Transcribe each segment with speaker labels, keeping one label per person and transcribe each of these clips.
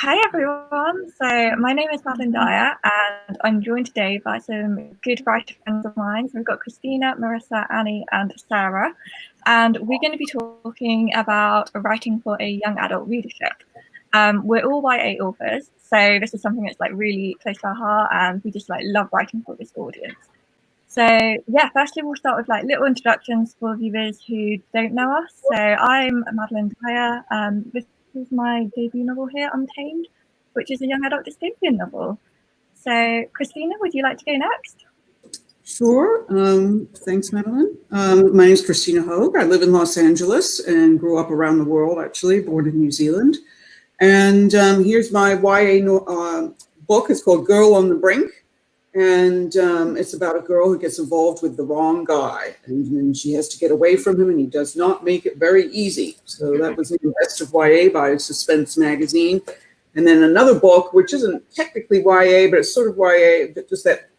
Speaker 1: Hi everyone, so my name is Madeline Dyer and I'm joined today by some good writer friends of mine. So we've got Christina, Marisa, Annie and Sarah, and we're going to be talking about writing for a young adult readership. We're all YA authors, so this is something that's like really close to our heart and we just like love writing for this audience. So yeah, firstly we'll start with like little introductions for viewers who don't know us. So I'm Madeline Dyer. This is my debut novel here, Untamed, which is a young adult dystopian novel. So Christina, would you like to go next?
Speaker 2: Sure. Thanks, Madeline. My name is Christina Hoag. I live in Los Angeles and grew up around the world, actually, born in New Zealand. And here's my YA book. It's called Girl on the Brink. And it's about a girl who gets involved with the wrong guy. And then she has to get away from him, and he does not make it very easy. So that was in the Best of YA by Suspense Magazine. And then another book, which isn't technically YA, but it's sort of YA, but just that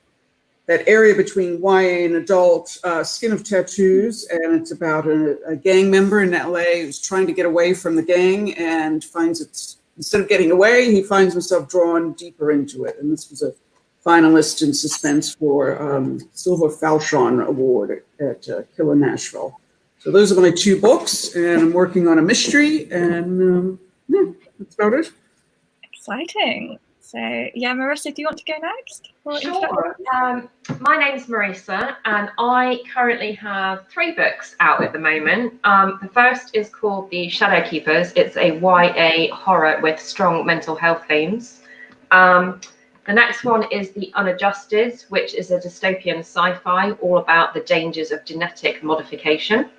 Speaker 2: area between YA and adult, Skin of Tattoos. And it's about a gang member in LA who's trying to get away from the gang and finds it's, instead of getting away, he finds himself drawn deeper into it. And this was a finalist in suspense for Silver Falchion Award at Killer Nashville. So those are my two books, and I'm working on a mystery, and yeah, that's about it.
Speaker 1: Exciting. So yeah, Marisa, do you want to go next?
Speaker 3: Sure. My name's Marisa, and I currently have 3 books out at the moment. The first is called The Shadow Keepers. It's a YA horror with strong mental health themes. The next one is The Unadjusted, which is a dystopian sci-fi all about the dangers of genetic modification.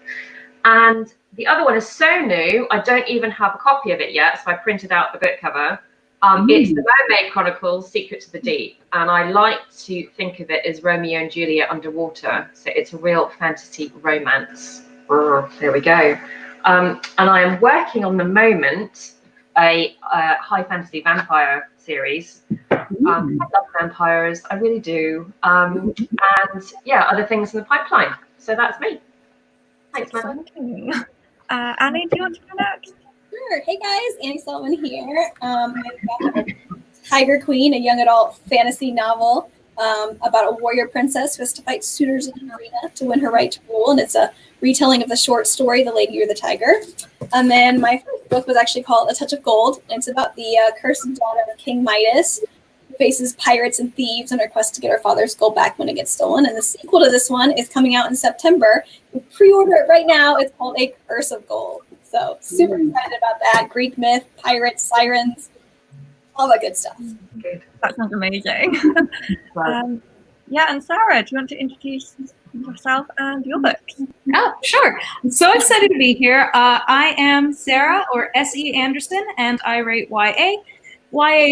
Speaker 3: And the other one is so new, I don't even have a copy of it yet, so I printed out the book cover. It's The Mermaid Chronicles, Secret to the Deep. And I like to think of it as Romeo and Juliet underwater. So it's a real fantasy romance. There we go. And I am working on the moment a high fantasy vampire series. I love vampires, I really do. And yeah, other things in the pipeline. So that's me. Thanks, Madeline.
Speaker 1: Annie, do you want to go next?
Speaker 4: Sure. Hey guys, Annie Sullivan here. I've got Tiger Queen, a young adult fantasy novel about a warrior princess who has to fight suitors in an arena to win her right to rule. And it's a retelling of the short story, The Lady or the Tiger. And then my first book was actually called A Touch of Gold. And it's about the cursed daughter of King Midas, who faces pirates and thieves on her quest to get her father's gold back when it gets stolen. And the sequel to this one is coming out in September. You pre-order it right now. It's called A Curse of Gold. So super excited about that. Greek myth, pirates, sirens, all that good stuff.
Speaker 1: Good. That sounds amazing. Yeah, and Sarah, do you want to introduce yourself and your books?
Speaker 5: Oh, sure. I'm so excited to be here. I am Sarah, or S.E. Anderson, and I write YA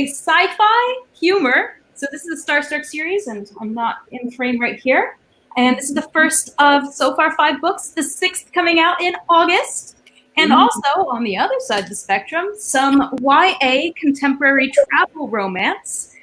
Speaker 5: sci-fi humor. So this is a Starstruck series, and I'm not in frame right here. And this is the first of so far 5 books, the 6th coming out in August. And also, on the other side of the spectrum, some YA contemporary travel romance.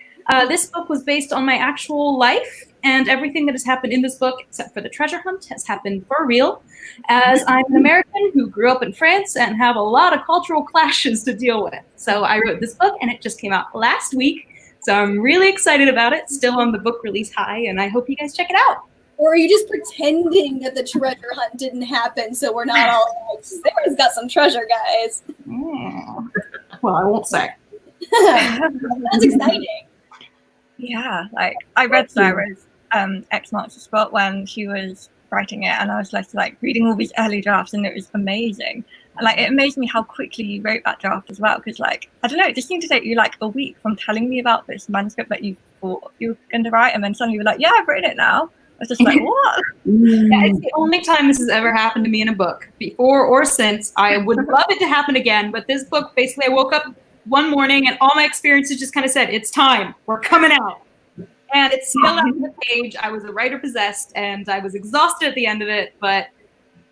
Speaker 5: This book was based on my actual life, and everything that has happened in this book, except for the treasure hunt, has happened for real, as I'm an American who grew up in France and have a lot of cultural clashes to deal with. So I wrote this book, and it just came out last week, so I'm really excited about it, still on the book release high, and I hope you guys check it out.
Speaker 4: Or are you just pretending that the treasure hunt didn't happen so we're not all like, Sarah's got some treasure, guys?
Speaker 5: Well, I won't say.
Speaker 4: That's exciting.
Speaker 1: Yeah, like I read Sarah's X Marks the Spot when she was writing it, and I was just like reading all these early drafts, and it was amazing. And like it amazed me how quickly you wrote that draft as well, because like I don't know, it just seemed to take you like a week from telling me about this manuscript that you thought you were going to write, and then suddenly you were like, yeah, I've written it now. I was just like, what?
Speaker 5: Yeah, it's the only time this has ever happened to me in a book, before or since. I would love it to happen again, but this book, basically, I woke up one morning and all my experiences just kind of said, it's time, we're coming out. And it spilled out the page. I was a writer possessed, and I was exhausted at the end of it, but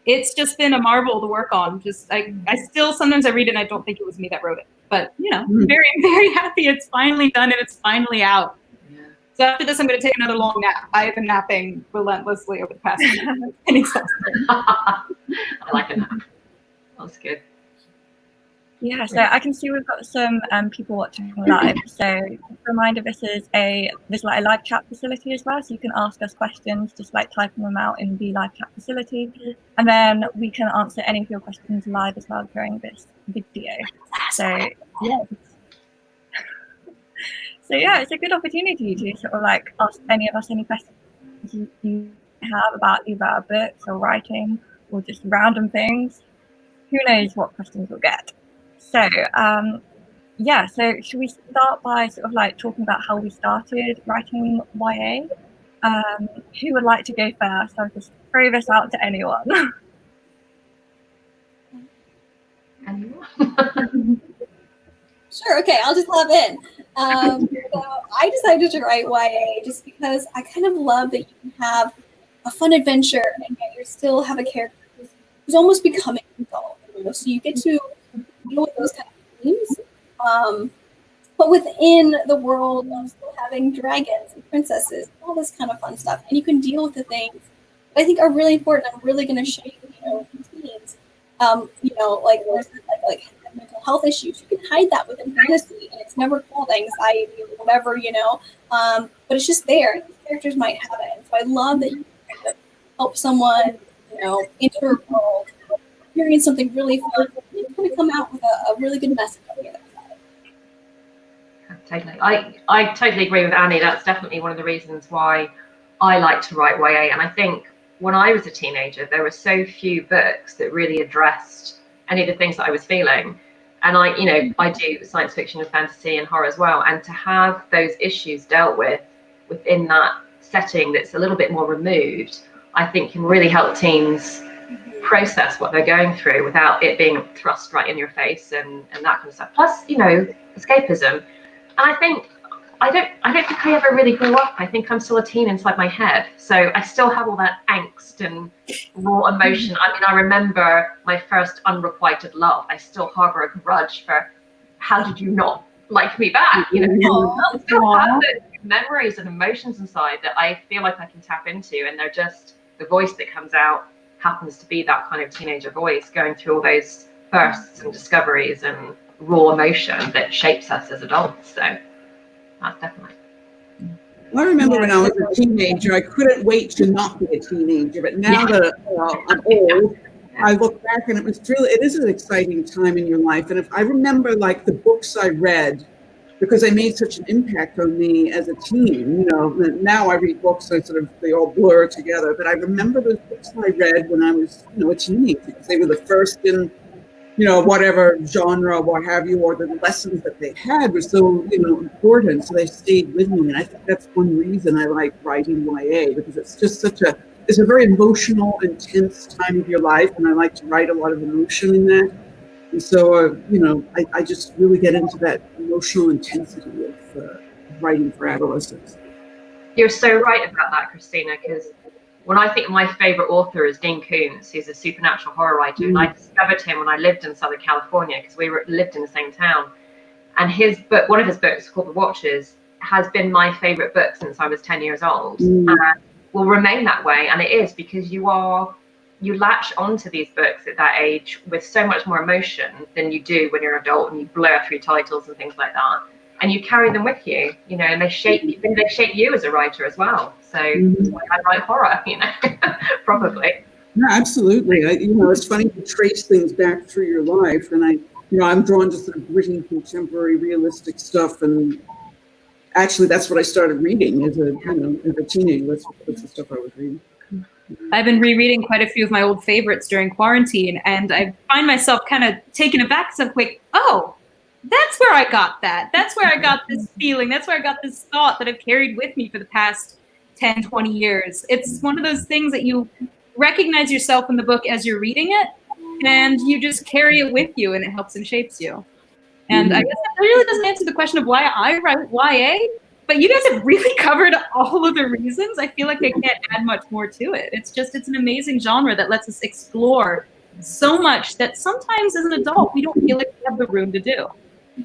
Speaker 5: it's just been a marvel to work on. Just I still, sometimes I read it and I don't think it was me that wrote it. But, you know, very, very happy it's finally done and it's finally out. So after this, I'm going to take another long nap. I have been napping relentlessly over the past week.
Speaker 3: I like a nap. That's good.
Speaker 1: Yeah, so I can see we've got some people watching live. So just a reminder, there's like a live chat facility as well, so you can ask us questions, just like typing them out in the live chat facility, and then we can answer any of your questions live as well during this video. So yeah, it's a good opportunity to sort of like ask any of us any questions you have about either our books or writing or just random things. Who knows what questions we'll get. So, so should we start by sort of like talking about how we started writing YA? Who would like to go first? I'll just throw this out to anyone.
Speaker 4: Sure, okay, I'll just hop in. So I decided to write YA just because I kind of love that you can have a fun adventure and yet you still have a character who's almost becoming an adult. So you get to deal with those kind of themes, but within the world of still having dragons and princesses, all this kind of fun stuff, and you can deal with the things that I think are really important and really going to shape teens. Like there's like mental health issues. You can hide that within fantasy, and it's never called anxiety or whatever, but it's just there. These characters might have it, and so I love that you can kind of help someone, enter a world, experience something really fun, and kind of come out with a really good message on the other side.
Speaker 3: Totally. I totally agree with Annie. That's definitely one of the reasons why I like to write YA. And I think when I was a teenager, there were so few books that really addressed any of the things that I was feeling. And I do science fiction and fantasy and horror as well. And to have those issues dealt with within that setting that's a little bit more removed, I think can really help teens process what they're going through without it being thrust right in your face and that kind of stuff. Plus, escapism. And I think I don't think I ever really grew up. I think I'm still a teen inside my head. So I still have all that angst and raw emotion. I mean, I remember my first unrequited love. I still harbor a grudge for how did you not like me back? I still have those memories and emotions inside that I feel like I can tap into, and they're just the voice that comes out happens to be that kind of teenager voice going through all those bursts and discoveries and raw emotion that shapes us as adults. So that's definitely.
Speaker 2: Well, I remember when I was a teenager, I couldn't wait to not be a teenager. But now that I'm old, I look back and it is an exciting time in your life. And if I remember like the books I read, because they made such an impact on me as a teen, now I read books and they all blur together. But I remember those books I read when I was, a teenager, because they were the first in, whatever genre, what have you, or the lessons that they had were so, important. So they stayed with me. And I think that's one reason I like writing YA, because it's just it's a very emotional, intense time of your life. And I like to write a lot of emotion in that. And so, I just really get into that emotional intensity of writing for adolescents.
Speaker 3: You're so right about that, Christina, because when I think my favorite author is Dean Koontz, who's a supernatural horror writer, and I discovered him when I lived in Southern California because we lived in the same town. And his book, one of his books called The Watchers, has been my favorite book since I was 10 years old, and will remain that way. And it is because you latch onto these books at that age with so much more emotion than you do when you're an adult, and you blur through titles and things like that, and you carry them with you, and they shape you as a writer as well. So that's why I write horror, probably.
Speaker 2: Yeah, absolutely. It's funny to trace things back through your life, and I'm drawn to sort of gritty, contemporary, realistic stuff, and actually that's what I started reading as a teenager. That's the stuff I was reading.
Speaker 5: I've been rereading quite a few of my old favorites during quarantine, and I find myself kind of taken aback so quick. Oh, that's where I got that. That's where I got this feeling. That's where I got this thought that I've carried with me for the past 10, 20 years. It's one of those things that you recognize yourself in the book as you're reading it, and you just carry it with you, and it helps and shapes you. And I guess that really doesn't answer the question of why I write YA, but you guys have really covered all of the reasons. I feel like I can't add much more to it. It's an amazing genre that lets us explore so much that sometimes as an adult, we don't feel like we have the room to do.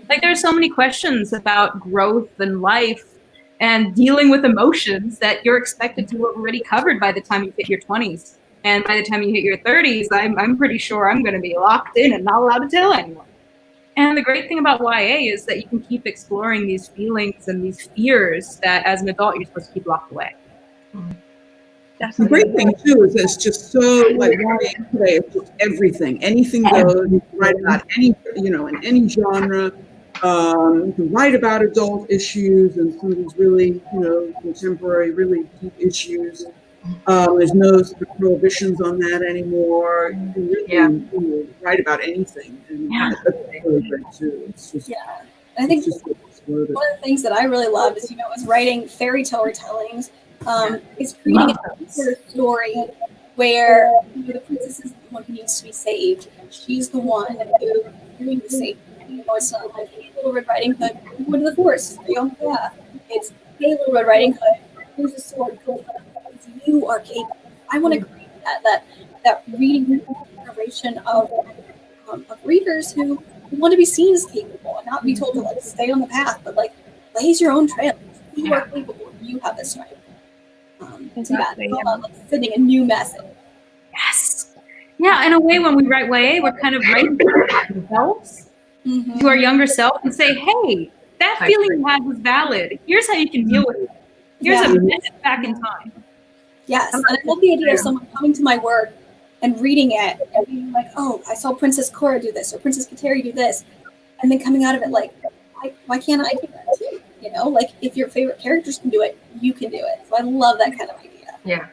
Speaker 5: Like there are so many questions about growth and life and dealing with emotions that you're expected to have already covered by the time you hit your 20s. And by the time you hit your 30s, I'm pretty sure I'm going to be locked in and not allowed to tell anyone. And the great thing about YA is that you can keep exploring these feelings and these fears that as an adult you're supposed to keep locked away.
Speaker 2: The great thing too is it's just so like YA today, it's just everything. Anything goes. You can write about any, you know, in any genre. You can write about adult issues and some of these really, you know, contemporary, really deep issues. There's no sort of prohibitions on that anymore. You can really, you know, write about anything, and that's really great too. It's just,
Speaker 4: I think
Speaker 2: just
Speaker 4: one of the things that I really love is, you know, is writing fairy tale retellings. Is creating a story where, you know, the princess is the one who needs to be saved. She's the one who is doing the saving. You know, it's not like, hey, Little Red Riding Hood, go to the forest, stay on the path. It's, hey, Little Red Riding Hood, here's a sword, go for it. You are capable. I want to create that reading generation of readers who want to be seen as capable and not be told to like stay on the path, but like blaze your own trail. You are capable. You have this strength.
Speaker 1: Exactly.
Speaker 4: It's all about like sending a new message.
Speaker 5: Yes. Yeah, in a way, when we write YA, we're kind of writing to ourselves, to our younger self, and say, hey, that feeling you had was valid. Here's how you can deal with it. Here's a message back in time.
Speaker 4: Yes, and I love the idea of someone coming to my work and reading it and being like, oh, I saw Princess Cora do this or Princess Kateri do this, and then coming out of it like, why can't I do that too? You know, like if your favorite characters can do it, you can do it. So I love that kind of idea.
Speaker 3: Yeah.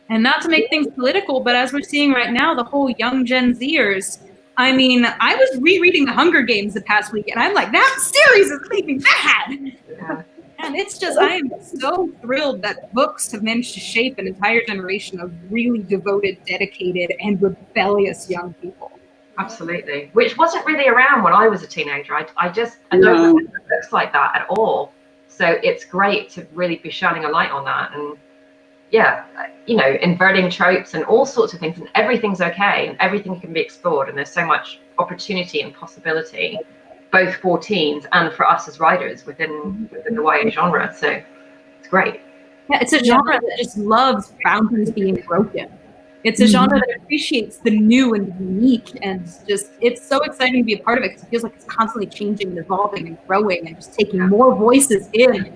Speaker 5: And not to make things political, but as we're seeing right now, the whole young Gen Zers, I mean, I was rereading The Hunger Games the past week, and I'm like, that series is leaving bad.
Speaker 3: Yeah.
Speaker 5: And it's just, I am so thrilled that books have managed to shape an entire generation of really devoted, dedicated, and rebellious young people.
Speaker 3: Absolutely, which wasn't really around when I was a teenager. I don't remember books like that at all. So it's great to really be shining a light on that, and you know, inverting tropes and all sorts of things, and everything's okay, and everything can be explored, and there's so much opportunity and possibility, both for teens and for us as writers within the YA genre. So it's great.
Speaker 5: Yeah, it's a genre that just loves boundaries being broken. It's a genre that appreciates the new and unique, and just, it's so exciting to be a part of it because it feels like it's constantly changing and evolving and growing and just taking more voices in.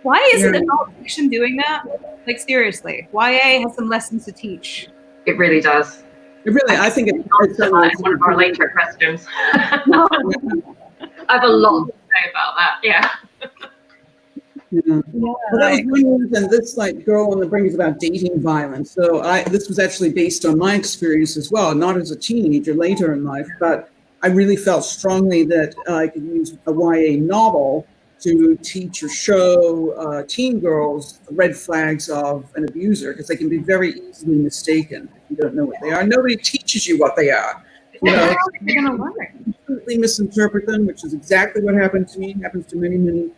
Speaker 5: Why isn't adult fiction doing that? Like, seriously, YA has some lessons to teach.
Speaker 3: It really does.
Speaker 2: It really, I think it's
Speaker 3: one of our later questions. I have a lot to say about that. Yeah.
Speaker 2: Well, that was one reason this like Girl on the Brink is about dating violence. So this was actually based on my experience as well, not as a teenager, later in life, but I really felt strongly that I could use a YA novel to teach or show teen girls the red flags of an abuser, because they can be very easily mistaken if you don't know what they are. Nobody teaches you what they are. You know,
Speaker 5: they're going to learn.
Speaker 2: Completely misinterpret them, which is exactly what happened to me. It happens to many, many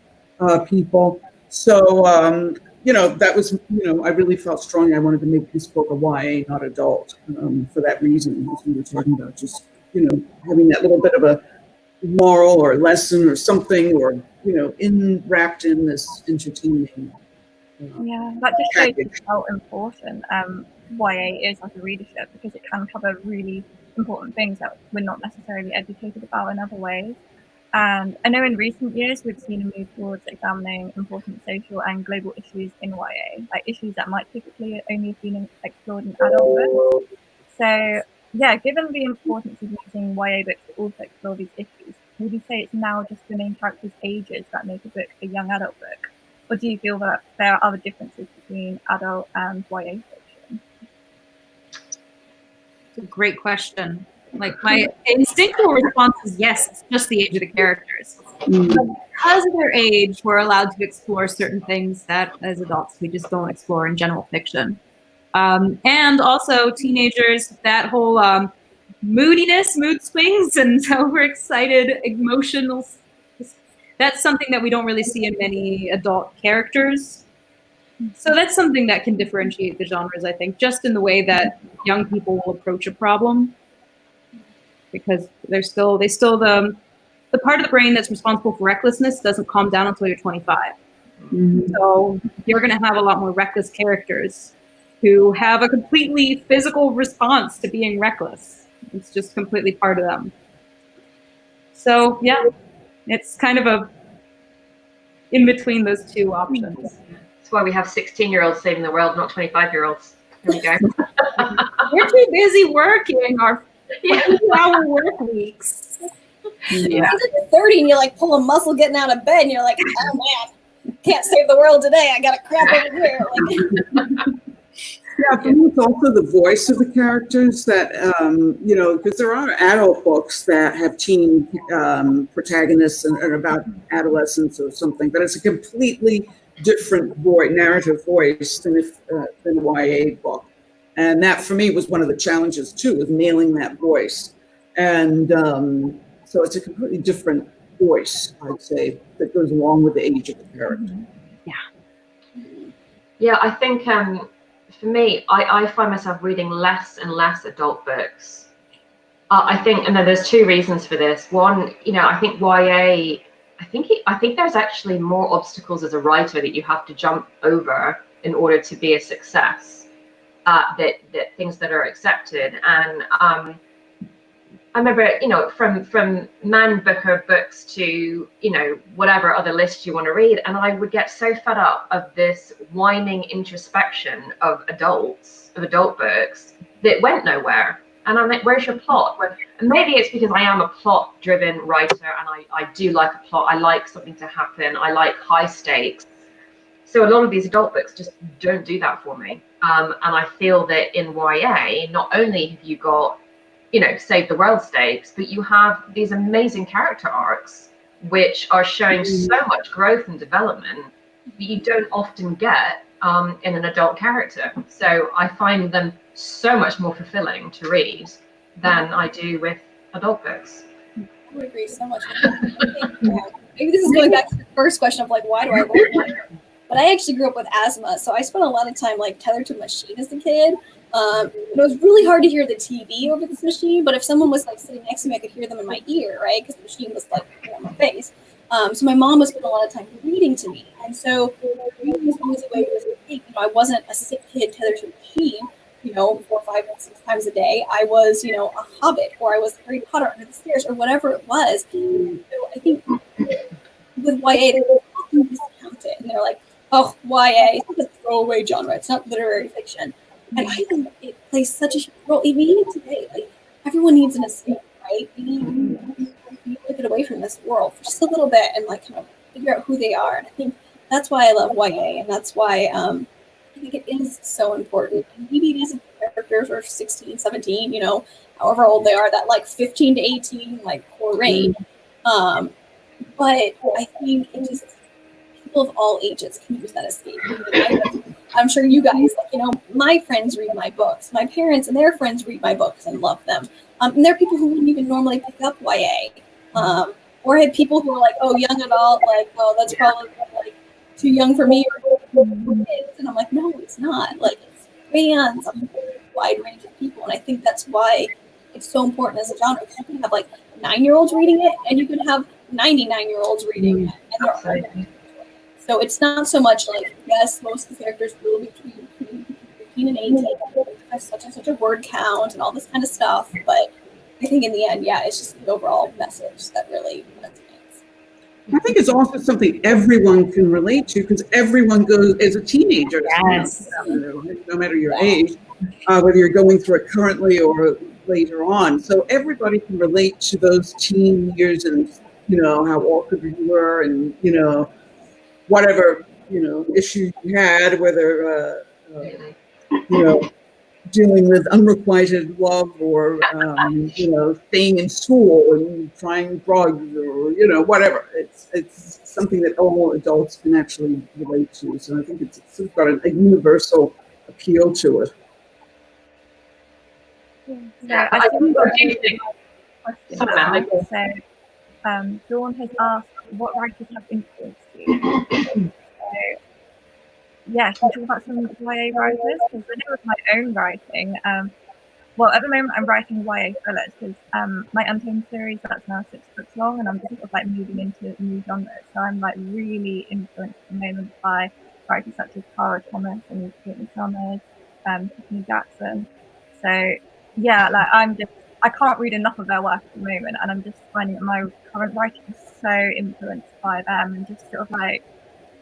Speaker 2: people. So, you know, that was, you know, I really felt strongly I wanted to make this book a YA, not adult, for that reason, as we were talking about, just, you know, having that little bit of a moral or lesson or something, or, you know, wrapped in this entertaining.
Speaker 1: That just shows you how important YA is as a readership, because it can cover really important things that we're not necessarily educated about in other ways. And I know in recent years we've seen a move towards examining important social and global issues in YA, like issues that might typically only have been explored in adult books. So yeah, given the importance of using YA books to also explore these issues, would you say it's now just the main character's ages that make a book a young adult book? Or do you feel that there are other differences between adult and YA fiction?
Speaker 5: It's a great question. Like, my instinctual response is yes, it's just the age of the characters. But because of their age, we're allowed to explore certain things that as adults we just don't explore in general fiction. And also teenagers, that whole moodiness, mood swings, and overexcited emotional, that's something that we don't really see in many adult characters. So that's something that can differentiate the genres, I think, just in the way that young people will approach a problem. Because they still the part of the brain that's responsible for recklessness doesn't calm down until you're 25. So you're going to have a lot more reckless characters who have a completely physical response to being reckless. It's just completely part of them. So yeah, it's kind of a in between those two options.
Speaker 3: That's why we have 16-year-olds saving the world, not 25-year-olds. There we go.
Speaker 5: We're too busy working our 20-hour work weeks.
Speaker 3: Yeah.
Speaker 4: It's like 30 and you like pull a muscle getting out of bed and you're like, oh man, can't save the world today. I got a crap over here. Like,
Speaker 2: Yeah, for me, it's also the voice of the characters that, you know, because there are adult books that have teen protagonists and about adolescence or something, but it's a completely different narrative voice than a YA book. And that, for me, was one of the challenges, too, was nailing that voice. And so it's a completely different voice, I'd say, that goes along with the age of the character.
Speaker 3: Yeah, I think for me, I find myself reading less and less adult books. I think, and there's two reasons for this. One, you know, I think YA, I think there's actually more obstacles as a writer that you have to jump over in order to be a success. That things that are accepted, and I remember, you know, from Man Booker books to, you know, whatever other list you want to read, and I would get so fed up of this whining introspection of adult books that went nowhere. And I'm like, where's your plot? And maybe it's because I am a plot-driven writer, and I do like a plot. I like something to happen. I like high stakes. So a lot of these adult books just don't do that for me. And I feel that in YA, not only have you got, you know, save the world stakes, but you have these amazing character arcs which are showing so much growth and development that you don't often get in an adult character. So I find them so much more fulfilling to read than I do with adult books.
Speaker 4: I would agree so much. Maybe this is going back to the first question of like, why do I write? But I actually grew up with asthma, so I spent a lot of time like tethered to a machine as a kid. It was really hard to hear the TV over this machine, but if someone was like sitting next to me, I could hear them in my ear, right? Because the machine was like on my face. So my mom would spend a lot of time reading to me, and so reading was always a way to escape. You know, I wasn't a sick kid tethered to a machine, you know, 4, 5, 6 times a day. I was, you know, a Hobbit, or I was Harry Potter under the stairs, or whatever it was. So I think with YA, they often discount it, and they're like, oh, YA, it's a throwaway genre. It's not literary fiction. And I think it plays such a huge role, even today. Like, everyone needs an escape, right? You need to get away from this world for just a little bit and like kind of figure out who they are. And I think that's why I love YA, and that's why I think it is so important. And maybe these characters are 16, 17, you know, however old they are, that like 15 to 18, like core range. But I think it just, people of all ages can use that escape. I'm sure you guys, like, you know, my friends read my books. My parents and their friends read my books and love them. And there are people who wouldn't even normally pick up YA. Or had people who were like, oh, young adult, like, oh, that's probably like too young for me. And I'm like, no, it's not. Like, it's fans, a wide range of people. And I think that's why it's so important as a genre. Because you can have like 9-year-olds reading it, and you can have 99-year-olds reading it. And they're all. So it's not so much like, yes, most of the characters will be between 15 and 18. There's such and such a word count and all this kind of stuff. But I think in the end, yeah, it's just the overall message that really resonates.
Speaker 2: I think it's also something everyone can relate to, because everyone goes as a teenager.
Speaker 5: Yes.
Speaker 2: No matter your age, whether you're going through it currently or later on. So everybody can relate to those teen years and, you know, how awkward you were and, you know, whatever, you know, issue you had, whether, you know, dealing with unrequited love or, you know, staying in school and trying drugs or, you know, whatever. It's something that all adults can actually relate to. So I think it's got a universal appeal to it.
Speaker 1: Yeah, I think what do you think? So, Dawn has asked, what writers have influenced you? So, yeah, can you talk about some YA writers? Because I know with my own writing, well, at the moment I'm writing YA thrillers because my Untamed series, that's now 6 books long, and I'm just sort of like moving into new genres. So I'm like really influenced at the moment by writers such as Tara Thomas and Courtney Summers, Tiffany Jackson. So yeah, like I'm just I can't read enough of their work at the moment, and I'm just finding that my current writing is so influenced by them, and just sort of like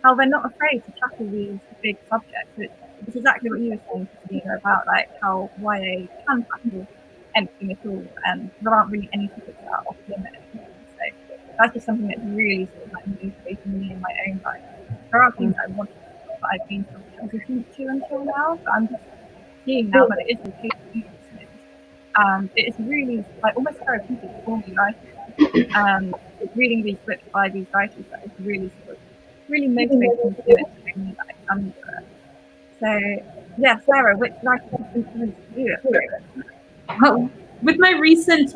Speaker 1: how they're not afraid to tackle these big subjects. It's exactly what you were saying, Christina, about like how YA can tackle anything at all, and there aren't really any topics that are off limits. So that's just something that's really sort of like motivating me in my own life. There are things I want to do that I've been sort of hesitant to until now, but I'm just seeing now that it is okay to do these things. It is really like almost therapeutic for me writing. Reading these books by these writers that is really sort of really motivating to do it, to me that I can do it. So yeah, Sarah, which writer has influenced you at the moment?
Speaker 5: Well, with my recent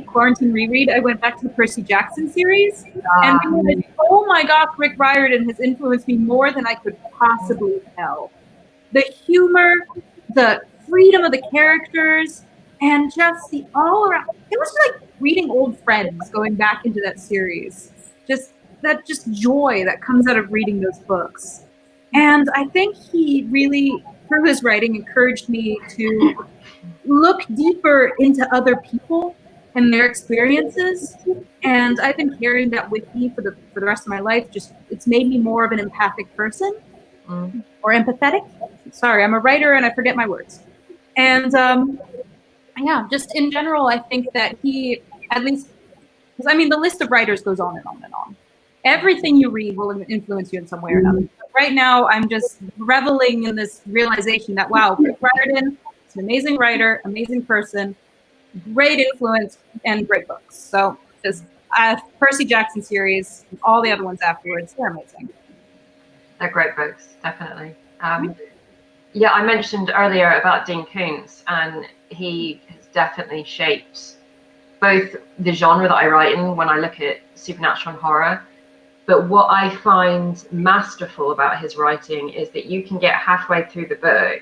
Speaker 5: quarantine reread, I went back to the Percy Jackson series, and realized, oh my gosh, Rick Riordan has influenced me more than I could possibly tell. The humor, the freedom of the characters, and just the all around. It was like reading old friends going back into that series. Just joy that comes out of reading those books. And I think he really, through his writing, encouraged me to look deeper into other people and their experiences. And I've been carrying that with me for the rest of my life. Just it's made me more of an empathic person or empathetic. Sorry, I'm a writer and I forget my words. And yeah, just in general, I think that he, at least, because I mean, the list of writers goes on and on and on. Everything you read will influence you in some way or another. But right now, I'm just reveling in this realization that, wow, Rick Riordan is an amazing writer, amazing person, great influence, and great books. So just Percy Jackson series, all the other ones afterwards, they're amazing.
Speaker 3: They're great books, definitely. Yeah, I mentioned earlier about Dean Koontz, and he has definitely shaped both the genre that I write in when I look at supernatural and horror. But what I find masterful about his writing is that you can get halfway through the book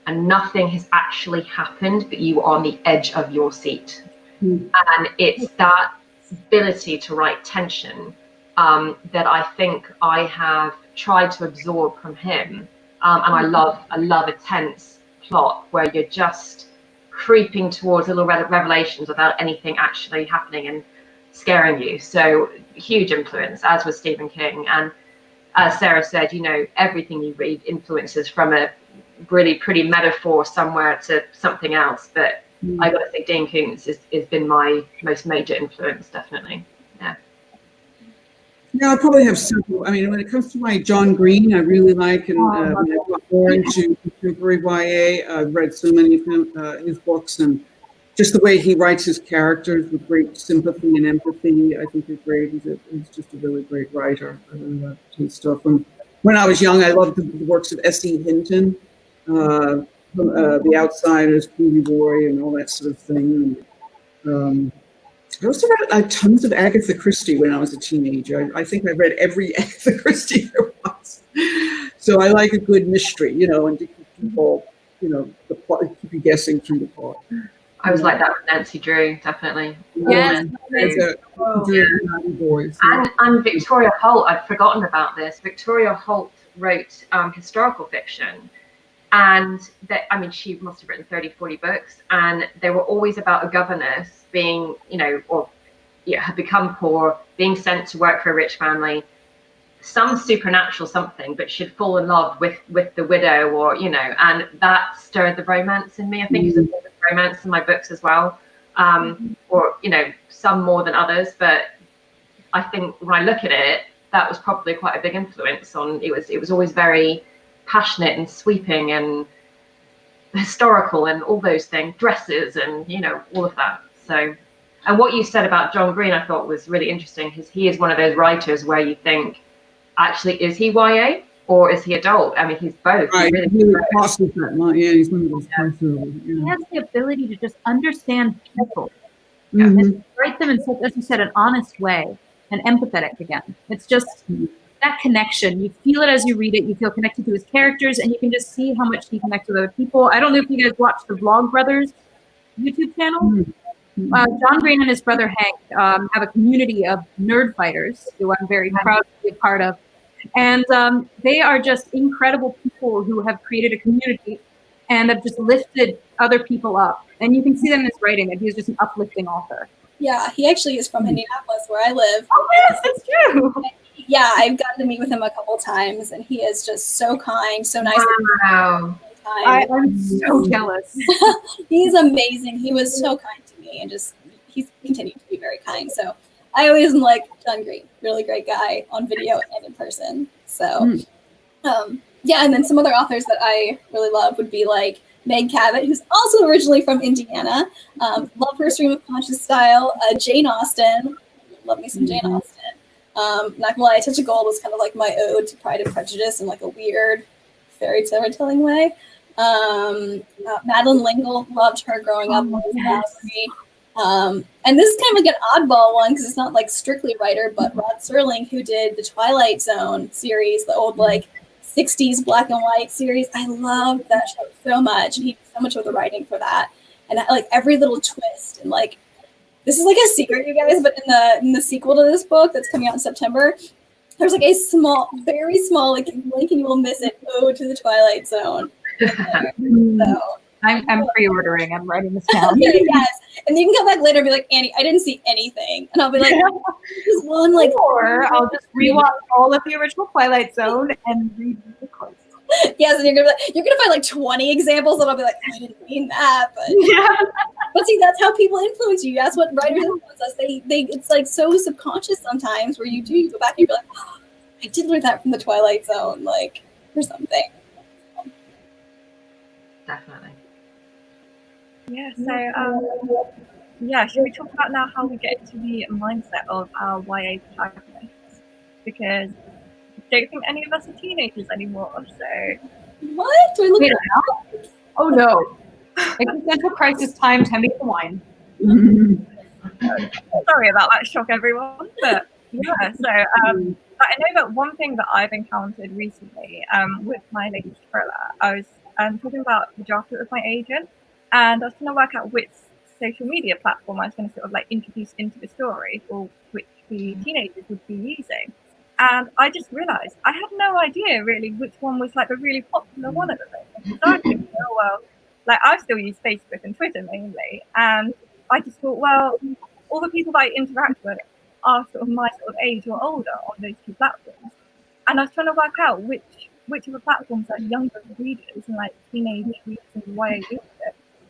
Speaker 3: and nothing has actually happened, but you are on the edge of your seat. And it's that ability to write tension that I think I have tried to absorb from him. And I love a tense plot where you're just creeping towards little revelations without anything actually happening and scaring you. So huge influence, as was Stephen King. And as Sarah said, you know, everything you read influences from a really pretty metaphor somewhere to something else. But I got to say Dean Koontz has been my most major influence, definitely. Yeah.
Speaker 2: Yeah, I probably have several. I mean, when it comes to my John Green, I really like, and when I got more into contemporary YA, I've read so many of his books, and just the way he writes his characters with great sympathy and empathy, I think is great. He's just a really great writer. I really love his stuff. When I was young, I loved the works of S.E. Hinton, The Outsiders, Beauty Boy, and all that sort of thing. And, I also read tons of Agatha Christie when I was a teenager. I think I read every Agatha Christie there was. So I like a good mystery, you know, and to keep people, you know, the plot, keep you guessing through the plot.
Speaker 3: I was like that with Nancy Drew, definitely.
Speaker 5: Yes.
Speaker 2: Boys.
Speaker 3: And Victoria Holt, I'd forgotten about this. Victoria Holt wrote historical fiction. And she must have written 30, 40 books, and they were always about a governess being, had become poor, being sent to work for a rich family, some supernatural something, but she'd fall in love with the widow, or, and that stirred the romance in me. I think there's a bit of romance in my books as well, or, some more than others. But I think when I look at it, that was probably quite a big influence on, it was always very passionate and sweeping and historical and all those things, dresses and all of that. So, and what you said about John Green, I thought was really interesting, because he is one of those writers where you think, actually, is he YA or is he adult? I mean, he's both.
Speaker 2: Right.
Speaker 3: He
Speaker 2: really crosses that line. Yeah, he's one of those
Speaker 5: person. He has the ability to just understand people and write them in such, as you said, an honest way and empathetic again. It's just that connection. You feel it as you read it. You feel connected to his characters, and you can just see how much he connects with other people. I don't know if you guys watch the Vlog Brothers YouTube channel. John Green and his brother Hank have a community of nerd fighters who I'm very proud to be a part of. And they are just incredible people who have created a community and have just lifted other people up. And you can see that in his writing, that he's just an uplifting author.
Speaker 4: Yeah, he actually is from Indianapolis, where I live.
Speaker 5: Oh, yes, that's true.
Speaker 4: Yeah, I've gotten to meet with him a couple times, and he is just so kind, so nice.
Speaker 3: Wow.
Speaker 5: I'm so jealous.
Speaker 4: He's amazing. He was so kind to me, and just he's continued to be very kind. So I always am like, John Green, really great guy on video and in person. So yeah, and then some other authors that I really love would be like Meg Cabot, who's also originally from Indiana. Love her stream of conscious style. Jane Austen, love me some Jane Austen. Not gonna lie, Touch of Gold was kind of like my ode to Pride and Prejudice in like a weird fairy tale telling way. Madeline L'Engle, loved her growing up. And this is kind of like an oddball one because it's not like strictly a writer, but Rod Serling, who did the Twilight Zone series, the old like 60s black and white series. I loved that show so much, and he did so much of the writing for that. And like every little twist, and like this is like a secret, you guys, but in the sequel to this book that's coming out in September, there's like a small, very small, like blink and you will miss it, ode to the Twilight Zone. So
Speaker 5: I'm pre-ordering. I'm writing this down.
Speaker 4: Okay, yes. And you can come back later and be like, Annie, I didn't see anything. And I'll be like, this one, like,
Speaker 5: or I'll just rewatch all of the original Twilight Zone and read the quotes.
Speaker 4: Yes, and you're gonna find like 20 examples, and I'll be like, I didn't mean that, but but see, that's how people influence you. That's what writers influence us. They it's like so subconscious sometimes, where you go back and you're like, oh, I did learn that from the Twilight Zone, like, or something.
Speaker 3: Definitely.
Speaker 1: Yeah, so yeah, should we talk about now how we get into the mindset of our YA protagonists? Because I don't think any of us are teenagers anymore, so...
Speaker 4: What? Do I look
Speaker 5: Wait,
Speaker 4: at
Speaker 5: oh no. Existential crisis time, time to get the wine.
Speaker 1: Sorry about that shock, everyone. But yeah, so I know that one thing that I've encountered recently with my latest thriller, I was talking about the draft with my agent, and I was trying to work out which social media platform I was going to sort of like introduce into the story, or which the teenagers would be using. And I just realised I had no idea really which one was like the really popular one at the moment. So I think, oh well, like I still use Facebook and Twitter mainly, and I just thought, well, all the people that I interact with are sort of my sort of age or older on those two platforms. And I was trying to work out which of the platforms that younger readers and like teenage readers and YA readers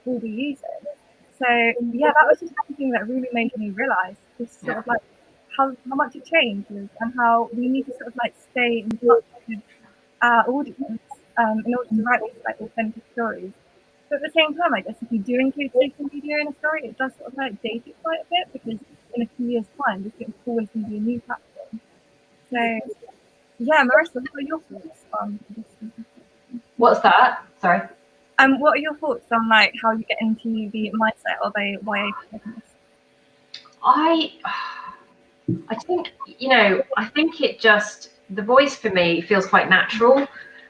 Speaker 1: will be using. So yeah, that was just something that really made me realise just sort of like how much it changes, and how we need to sort of like stay in touch with our audience in order to write these like authentic stories. But at the same time, I guess if you do include social media in a story, it does sort of like date it quite a bit, because in a few years' time, this is always going to be a new platform. So yeah, Marisa, what are your thoughts on this?
Speaker 3: What's that? Sorry.
Speaker 1: What are your thoughts on like how you get into the mindset of a YA protagonist?
Speaker 3: I think, I think it just, the voice for me feels quite natural.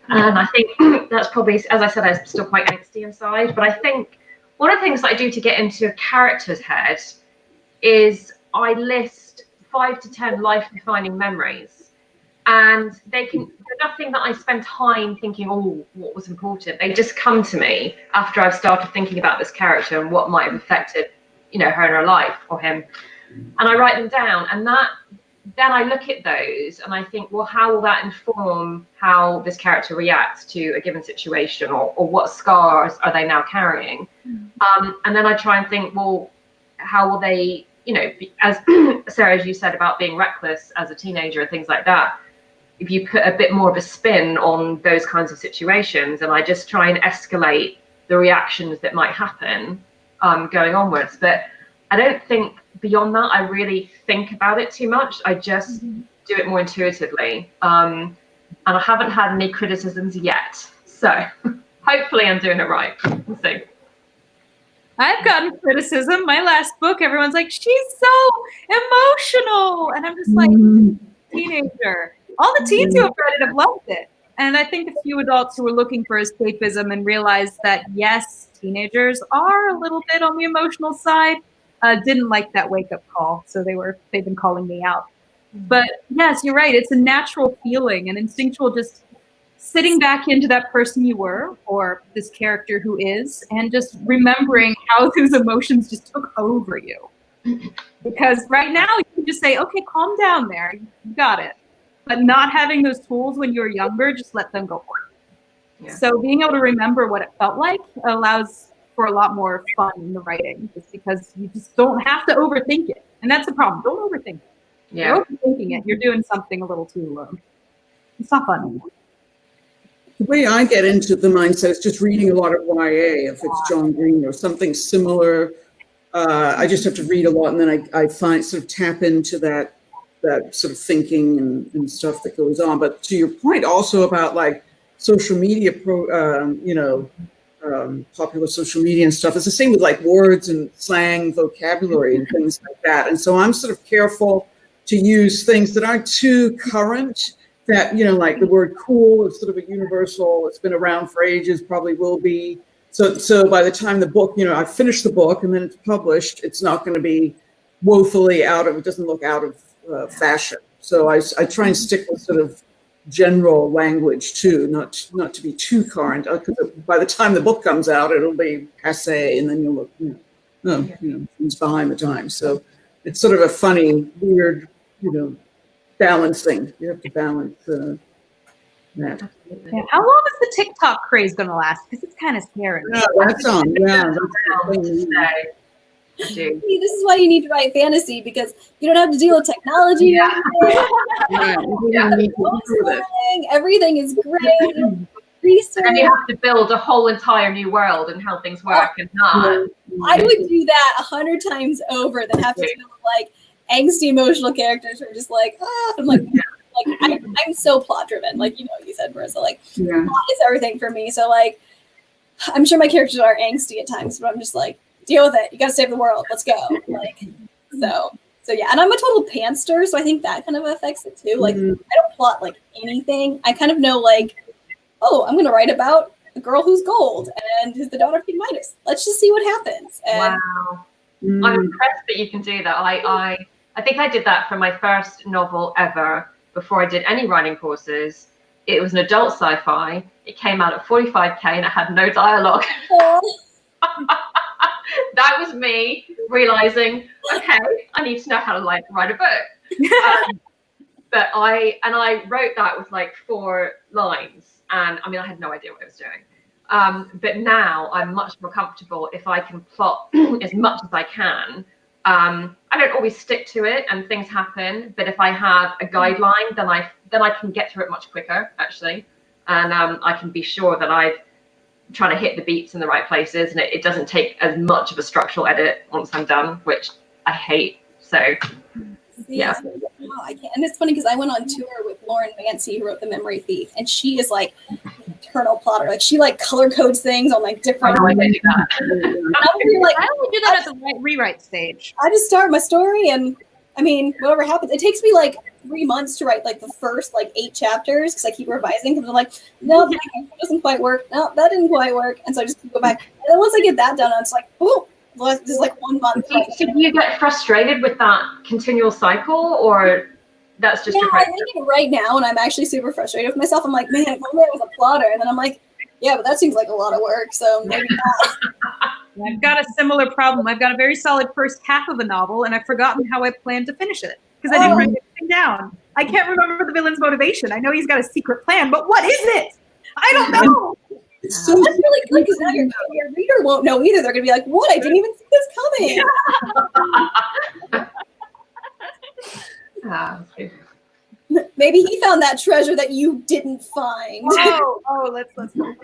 Speaker 3: And I think that's probably, as I said, I'm still quite angsty inside. But I think one of the things that I do to get into a character's head is I list 5 to 10 life-defining memories. And they're nothing that I spend time thinking, oh, what was important. They just come to me after I've started thinking about this character and what might have affected, her in her life, or him. And I write them down, and then I look at those and I think, well, how will that inform how this character reacts to a given situation, or what scars are they now carrying? And then I try and think, well, how will they, as Sarah, as you said about being reckless as a teenager and things like that, if you put a bit more of a spin on those kinds of situations, and I just try and escalate the reactions that might happen going onwards. But I don't think beyond that I really think about it too much. I just do it more intuitively. And I haven't had any criticisms yet. So hopefully I'm doing it right. We'll see.
Speaker 5: I've gotten criticism. My last book, everyone's like, she's so emotional. And I'm just like, teenager. All the teens who have read it have loved it. And I think a few adults who are looking for escapism and realize that, yes, teenagers are a little bit on the emotional side, didn't like that wake-up call. So they've been calling me out. But yes, you're right. It's a natural feeling, and instinctual just sitting back into that person you were, or this character who is, and just remembering how those emotions just took over you. Because right now you can just say, okay, calm down there, you got it. But not having those tools when you were younger, just let them go. Yeah. So being able to remember what it felt like allows for a lot more fun in the writing, just because you just don't have to overthink it. And that's the problem. Don't overthink it.
Speaker 3: Yeah.
Speaker 5: You're overthinking it. You're doing something a little too it's not fun anymore.
Speaker 2: The way I get into the mindset is just reading a lot of YA, if it's John Green or something similar. I just have to read a lot, and then I find sort of tap into that sort of thinking and stuff that goes on. But to your point also about like social media, popular social media and stuff, it's the same with like words and slang, vocabulary and things like that. And so I'm sort of careful to use things that aren't too current, that, like the word cool is sort of a universal, it's been around for ages, probably will be. So by the time the book, I finish the book and then it's published, it's not going to be woefully it doesn't look out of fashion. So I try and stick with sort of general language too, not to be too current, because by the time the book comes out, it'll be passé, and then you'll look, it's behind the times. So it's sort of a funny, weird, balancing. You have to balance that.
Speaker 5: Yeah. How long is the TikTok craze going to last? Because it's kind of scary.
Speaker 2: Yeah, that's on. Yeah.
Speaker 4: See, this is why you need to write fantasy, because you don't have to deal with technology.
Speaker 3: Yeah.
Speaker 4: Everything is great. Research.
Speaker 3: And you have to build a whole entire new world and how things work and not.
Speaker 4: I would do that 100 times over than have to deal with like angsty emotional characters who are just like, I'm like, I'm so plot driven. Like, you said, Marissa, like plot is everything for me. So like, I'm sure my characters are angsty at times, but I'm just like, deal with it. You got to save the world. Let's go. Like, so yeah. And I'm a total pantster, so I think that kind of affects it too. Like, I don't plot like anything. I kind of know like, oh, I'm going to write about a girl who's gold and is the daughter of King Midas. Let's just see what happens. And,
Speaker 3: wow. I'm impressed that you can do that. I think I did that for my first novel ever before I did any writing courses. It was an adult sci-fi. It came out at 45K and it had no dialogue. That was me realizing, okay, I need to know how to write a book. But I wrote that with like 4 lines, and I mean I had no idea what I was doing. But now I'm much more comfortable if I can plot as much as I can. I don't always stick to it, and things happen. But if I have a guideline, then I can get through it much quicker, actually, and I can be sure that I've trying to hit the beats in the right places, and it doesn't take as much of a structural edit once I'm done, which I hate. So yeah.
Speaker 4: Oh, I can't. And it's funny because I went on tour with Lauren Mancy, who wrote The Memory Thief, and she is like an eternal plotter. Like she like color codes things on like different.
Speaker 3: I do that.
Speaker 5: I only do that at the rewrite stage.
Speaker 4: I just start my story, and I mean, whatever happens, it takes me like 3 months to write like the first like 8 chapters because I keep revising because I'm like, no, that doesn't quite work. No, that didn't quite work, and so I just go back. And then once I get that done, it's like, oh, this is like 1 month.
Speaker 3: So do you get frustrated with that continual cycle, or that's just
Speaker 4: I think right now, and I'm actually super frustrated with myself. I'm like, man, if only I was a plotter, and then I'm like, yeah, but that seems like a lot of work, so maybe not.
Speaker 5: I've got a similar problem. I've got a very solid first half of a novel, and I've forgotten how I plan to finish it because I didn't write anything down. I can't remember the villain's motivation. I know he's got a secret plan, but what is it? I don't know.
Speaker 4: So that's really good because now your reader won't know either. They're going to be like, what? I didn't even see this coming. Maybe he found that treasure that you didn't find.
Speaker 5: Let's go.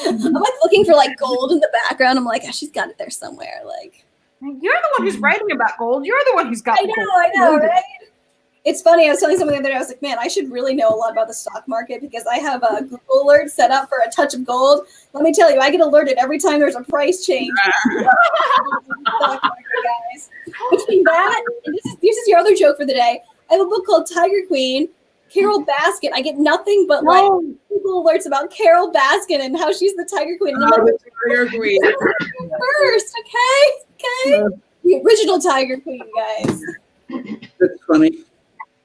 Speaker 4: I'm like looking for like gold in the background. I'm like, she's got it there somewhere. Like,
Speaker 5: you're the one who's writing about gold. You're the one who's got gold.
Speaker 4: I know, right? It's funny. I was telling someone the other day, I was like, man, I should really know a lot about the stock market because I have a Google alert set up for a touch of gold. Let me tell you, I get alerted every time there's a price change. Stock market, guys. Between that, and this is your other joke for the day. I have a book called Tiger Queen, Carol Baskin. I get nothing but like Google alerts about Carol Baskin and how she's the Tiger Queen. And I'm like,
Speaker 2: Tiger Queen.
Speaker 4: First, okay. The original Tiger Queen, guys.
Speaker 2: That's funny.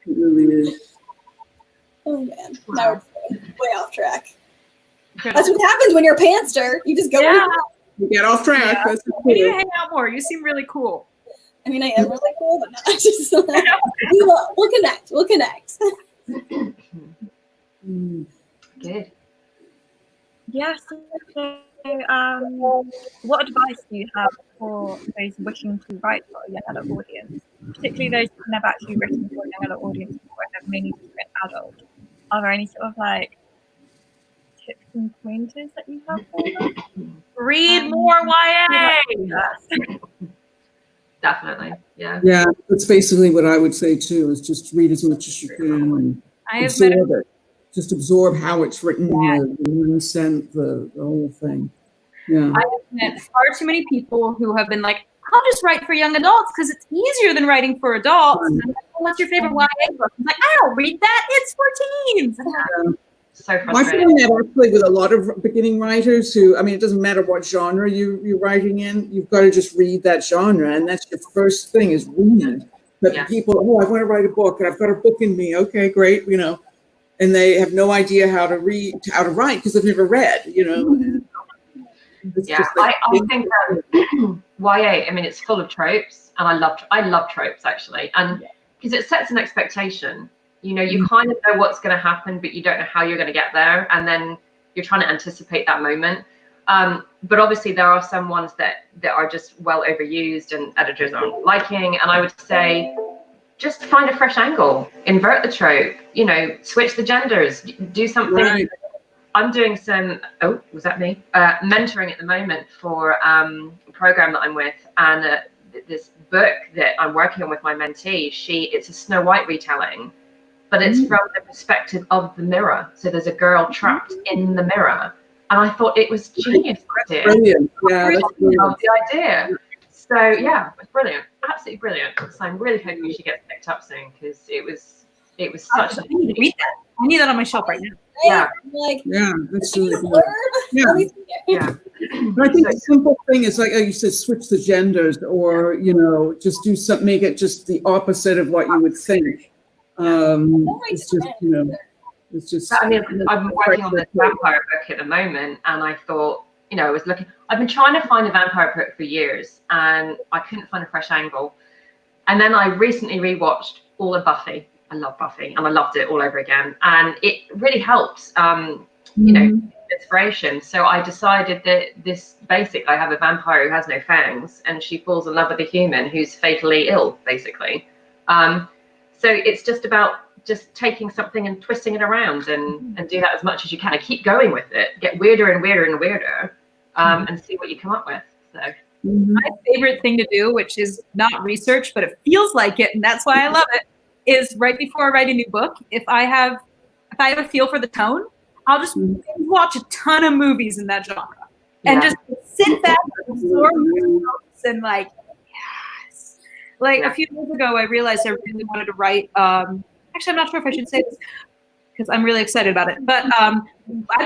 Speaker 2: It really is.
Speaker 4: Oh man. Now way off track. That's what happens when you're a pantster. You just go.
Speaker 5: Yeah.
Speaker 2: You get off track.
Speaker 5: Yeah.
Speaker 2: That's
Speaker 5: We need to
Speaker 2: cool.
Speaker 5: hang out more. You seem really cool.
Speaker 4: I mean, I am really cool, but not just. We'll connect. We'll connect.
Speaker 3: Good.
Speaker 1: Yes. So, what advice do you have for those wishing to write for a young adult audience, particularly those who have never actually written for a young adult audience before and have mainly just written adult? Are there any sort of like tips and pointers that you have for them?
Speaker 5: Read more YA.
Speaker 1: Yes.
Speaker 3: Definitely. Yeah.
Speaker 2: Yeah, that's basically what I would say too, is just read as much as you can and
Speaker 5: I have met
Speaker 2: absorb it. Just absorb how it's written, the mindset, the whole thing. Yeah.
Speaker 5: I have met far too many people who have been like, I'll just write for young adults because it's easier than writing for adults. And I'm like, well, what's your favorite YA book? I'm like, I don't read that. It's for teens.
Speaker 3: So
Speaker 2: I
Speaker 3: frustrating.
Speaker 2: find that actually with a lot of beginning writers who, I mean, it doesn't matter what genre you're writing in, you've got to just read that genre. And that's your first thing is read. But
Speaker 3: Yeah.
Speaker 2: people, I want to write a book and I've got a book in me. Okay, great, and they have no idea how to write because they've never read, It's
Speaker 3: Yeah,
Speaker 2: just like-
Speaker 3: I think YA, I mean, it's full of tropes, and I love tropes actually, and because it sets an expectation. You kind of know what's going to happen, but you don't know how you're going to get there, and then you're trying to anticipate that moment. But obviously, there are some ones that are just well overused, and editors aren't liking. And I would say, just find a fresh angle, invert the trope, switch the genders, do something.
Speaker 2: Right.
Speaker 3: I'm doing some, was that me? Mentoring at the moment for a program that I'm with, and this book that I'm working on with my mentee, it's a Snow White retelling, but it's from the perspective of the mirror. So there's a girl trapped in the mirror. And I thought it was genius.
Speaker 2: Brilliant. Yeah, that's brilliant.
Speaker 3: Love the idea. So yeah, it was brilliant, absolutely brilliant. So I'm really hoping she gets picked up soon because it was such.
Speaker 5: I need to read that. I need that on my shelf right now.
Speaker 3: Yeah.
Speaker 4: Like,
Speaker 2: Yeah, that's really good.
Speaker 4: blurb.
Speaker 2: Yeah.
Speaker 4: Let me see it.
Speaker 3: Yeah.
Speaker 2: But I think the simple thing is like you said, switch the genders, or just do something, make it just the opposite of what you would think. It's just it's just.
Speaker 3: I mean, I'm working on this vampire book at the moment, and I thought, I was looking. I've been trying to find a vampire book for years, and I couldn't find a fresh angle. And then I recently rewatched all of Buffy. I love Buffy, and I loved it all over again, and it really helps. Inspiration. So I decided that I have a vampire who has no fangs, and she falls in love with a human who's fatally ill, basically. So it's just about taking something and twisting it around and do that as much as you can. And keep going with it. Get weirder and weirder and weirder, and see what you come up with. So
Speaker 5: my favorite thing to do, which is not research, but it feels like it, and that's why I love it, is right before I write a new book, if I have a feel for the tone, I'll just watch a ton of movies in that genre and just sit back and absorb the notes and yes. A few years ago, I realized I really wanted to write. Actually, I'm not sure if I should say this because I'm really excited about it. But I've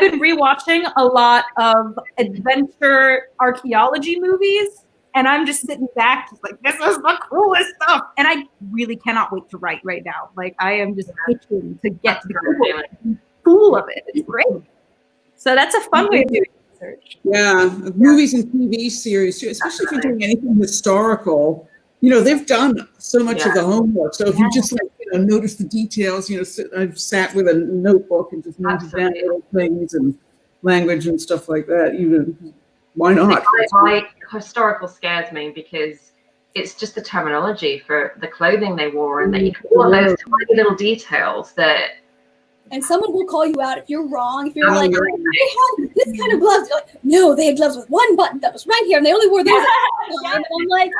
Speaker 5: been rewatching a lot of adventure archaeology movies, and I'm just sitting back, just like, this is the coolest stuff. And I really cannot wait to write right now. I am just itching to get to the cool of it. It's great. So that's a fun way of doing research.
Speaker 2: Yeah, movies and TV series too, especially if you're doing anything historical. They've done so much of the homework. So if you just notice the details, I've sat with a notebook and just noted down little things and language and stuff like that. Why not?
Speaker 3: My historical scares me because it's just the terminology for the clothing they wore, and all of those tiny little details that.
Speaker 4: And someone will call you out if you're wrong. If you're like, they had this kind of gloves. You're like, no, they had gloves with one button that was right here, and they only wore those at the time. And I'm like,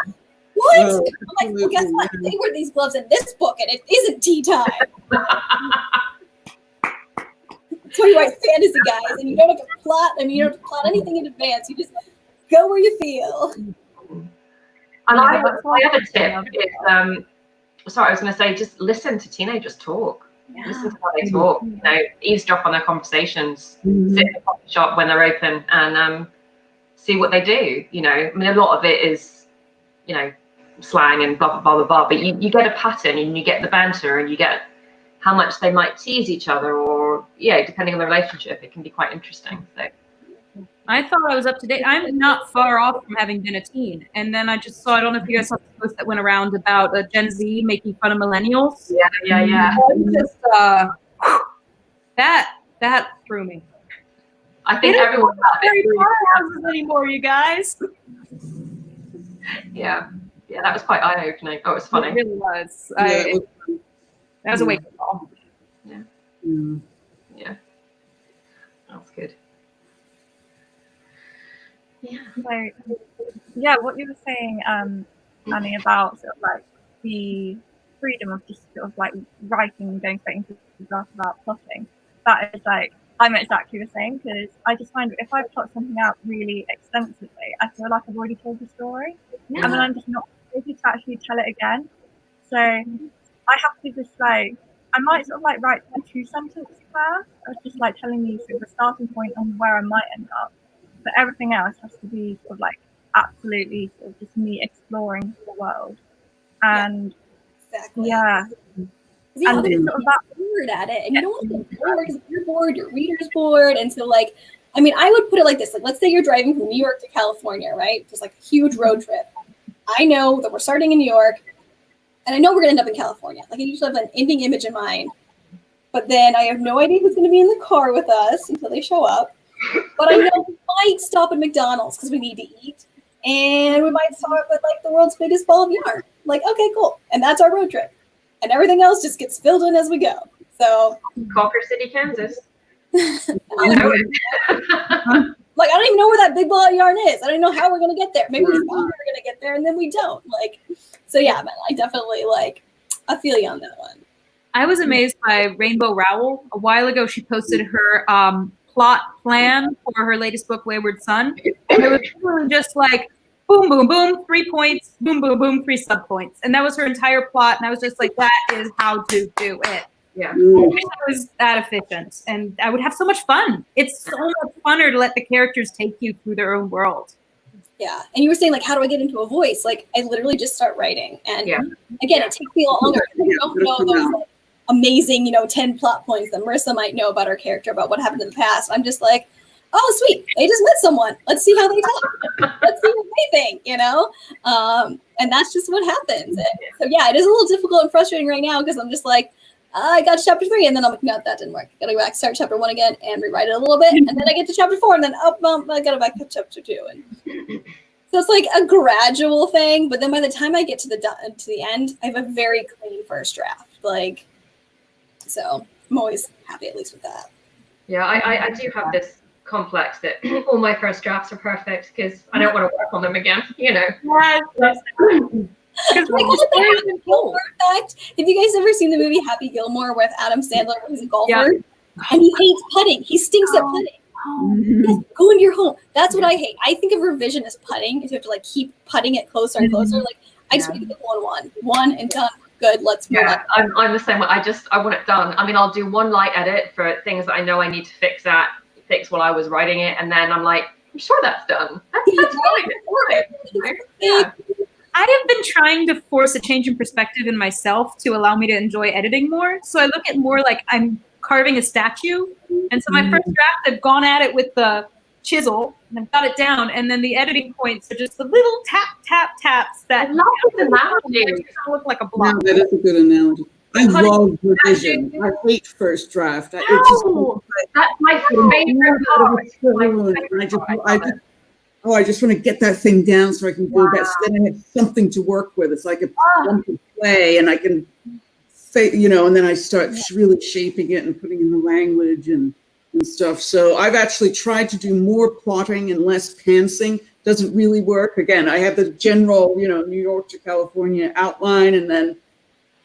Speaker 4: what? I'm like, well, guess what? They wear these gloves in this book, and it isn't tea time. That's why you write fantasy, guys, and you don't have to plot. You don't have to plot anything in advance. You just go where you feel.
Speaker 3: And my other tip is, I was going to say, just listen to teenagers talk. Yeah. Listen to how they talk. Eavesdrop on their conversations. Sit in the coffee shop when they're open and see what they do. I mean, a lot of it is, slang and blah blah blah blah blah. But you get a pattern and you get the banter and you get, how much they might tease each other, or depending on the relationship, it can be quite interesting. So
Speaker 5: I thought I was up to date. I'm not far off from having been a teen. And then I just saw, I don't know if you guys saw the post that went around about Gen Z making fun of millennials.
Speaker 3: Yeah.
Speaker 5: Just, that threw me.
Speaker 3: I think everyone's
Speaker 5: very houses anymore, you guys.
Speaker 3: Yeah, that was quite eye-opening. Oh, it was funny.
Speaker 5: It really was.
Speaker 2: Yeah,
Speaker 5: That was a wake-up call.
Speaker 3: Yeah. That's good. Yeah.
Speaker 1: So, yeah, what you were saying, Annie, about sort of like the freedom of just sort of like writing and going straight into the draft without plotting. That is like, I'm exactly the same, because I just find if I plot something out really extensively, I feel like I've already told the story, and then I'm just not able to actually tell it again. So I have to just like, I might sort of like write a 2-sentence there, of just like telling you sort of the starting point on where I might end up, but everything else has to be sort of like absolutely sort of just me exploring the world. And
Speaker 4: Exactly.
Speaker 1: And
Speaker 4: it's
Speaker 1: sort of that,
Speaker 4: bored at it, and you don't want to get bored, because if you're bored, your reader's bored. And so, like, I mean, I would put it like this: like, let's say you're driving from New York to California, right? Just like a huge road trip. I know that we're starting in New York, and I know we're gonna end up in California. Like, I usually have an ending image in mind, but then I have no idea who's gonna be in the car with us until they show up. But I know we might stop at McDonald's because we need to eat, and we might stop at like the world's biggest ball of yarn. Like, okay, cool, and that's our road trip. And everything else just gets filled in as we go. So,
Speaker 3: Culver City, Kansas.
Speaker 4: like, I don't even know where that big ball of yarn is. I don't know how we're gonna get there. Maybe we thought we were gonna get there, and then we don't. Like, so yeah, man, I definitely I feel you on that one.
Speaker 5: I was amazed by Rainbow Rowell. A while ago, she posted her plot plan for her latest book, Wayward Son. And it was really just like, boom, boom, boom, 3 points, boom, boom, boom, 3 subpoints. And that was her entire plot. And I was just like, that is how to do it.
Speaker 3: Yeah.
Speaker 5: I wish I was that efficient, and I would have so much fun. It's so much funner to let the characters take you through their own world.
Speaker 4: Yeah. And you were saying, like, how do I get into a voice? Like, I literally just start writing. And again, it takes me a lot longer. I don't know those like, amazing, 10 plot points that Marisa might know about her character, about what happened in the past. I'm just like, oh, sweet. They just met someone. Let's see how they talk. Let's see what they think, And that's just what happens. And so, yeah, it is a little difficult and frustrating right now because I'm just like, I got to chapter 3, and then I'm like, no, that didn't work. I got to go back, start chapter 1 again, and rewrite it a little bit. And then I get to chapter 4, and then I got to back to chapter 2. And so it's like a gradual thing. But then by the time I get to the end, I have a very clean first draft. So I'm always happy, at least with that.
Speaker 3: Yeah, I do have this complex that all my first drafts are perfect because I don't want to work on them again,
Speaker 4: Yes. Have you guys ever seen the movie Happy Gilmore with Adam Sandler, where he's a golfer?
Speaker 5: Yeah.
Speaker 4: And he hates putting. He stinks at putting. Yes, go into your home. That's what I hate. I think of revision as putting, is you have to keep putting it closer and closer. Like, I just want to get one and done. Good, let's move on.
Speaker 3: I'm the same way. I want it done. I mean, I'll do one light edit for things that I know I need to fix while I was writing it, and then I'm like, I'm sure that's done. That's fine. Yeah.
Speaker 5: I have been trying to force a change in perspective in myself to allow me to enjoy editing more. So I look at more like I'm carving a statue. And so my first draft, I've gone at it with the chisel and I've got it down. And then the editing points are just the little taps that
Speaker 3: I love the analogy.
Speaker 5: Look like a block.
Speaker 2: No, that is a good analogy. I love revision. I hate first draft.
Speaker 3: That's my favorite part.
Speaker 2: I just want to get that thing down so I can go back. Then I have something to work with. It's like a play, and I can say, and then I start really shaping it and putting in the language and stuff. So I've actually tried to do more plotting and less pantsing. Doesn't really work. Again, I have the general, New York to California outline,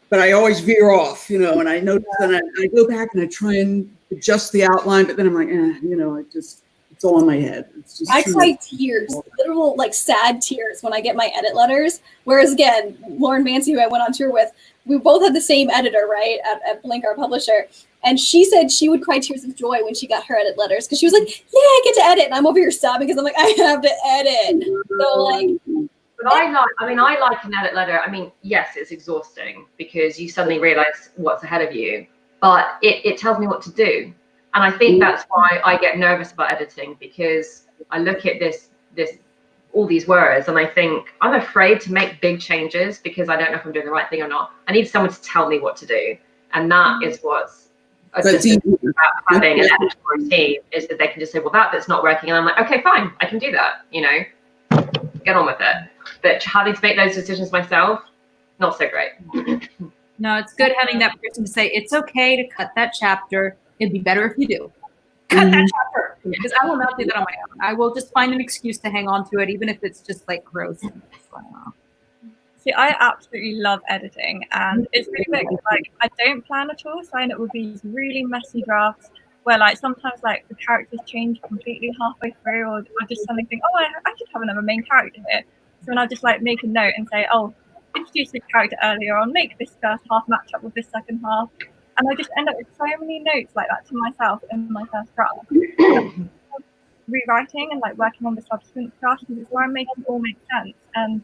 Speaker 2: but I always veer off, and I notice that I go back and I try and adjust the outline, but then I'm like, it's all in my head. It's just
Speaker 4: I cry tears, literal sad tears when I get my edit letters. Whereas again, Lauren Mancy, who I went on tour with, we both had the same editor, right, at Blink, our publisher. And she said she would cry tears of joy when she got her edit letters because she was like, yeah, I get to edit. And I'm over here sobbing because I'm like, I have to edit. So
Speaker 3: But I like an edit letter. I mean, yes, it's exhausting because you suddenly realize what's ahead of you. but it tells me what to do. And I think that's why I get nervous about editing, because I look at all these words and I think I'm afraid to make big changes because I don't know if I'm doing the right thing or not. I need someone to tell me what to do. And that is what's about having an editorial team, is that they can just say, well, that's not working. And I'm like, okay, fine, I can do that, get on with it. But having to make those decisions myself, not so great.
Speaker 5: No, it's good having that person to say, it's okay to cut that chapter. It'd be better if you do. Cut that chapter. Because I will not do that on my own. I will just find an excuse to hang on to it, even if it's just like gross.
Speaker 1: See, I absolutely love editing, and it's really big. Like, I don't plan at all, so I end up with these really messy drafts where, like, sometimes like the characters change completely halfway through, or I just suddenly think, oh, I should have another main character here. So then I just like make a note and say, oh, introduce this character earlier on, make this first half match up with this second half, and I just end up with so many notes like that to myself in my first draft. Rewriting and like working on the subsequent drafts is where I'm making it all make sense, and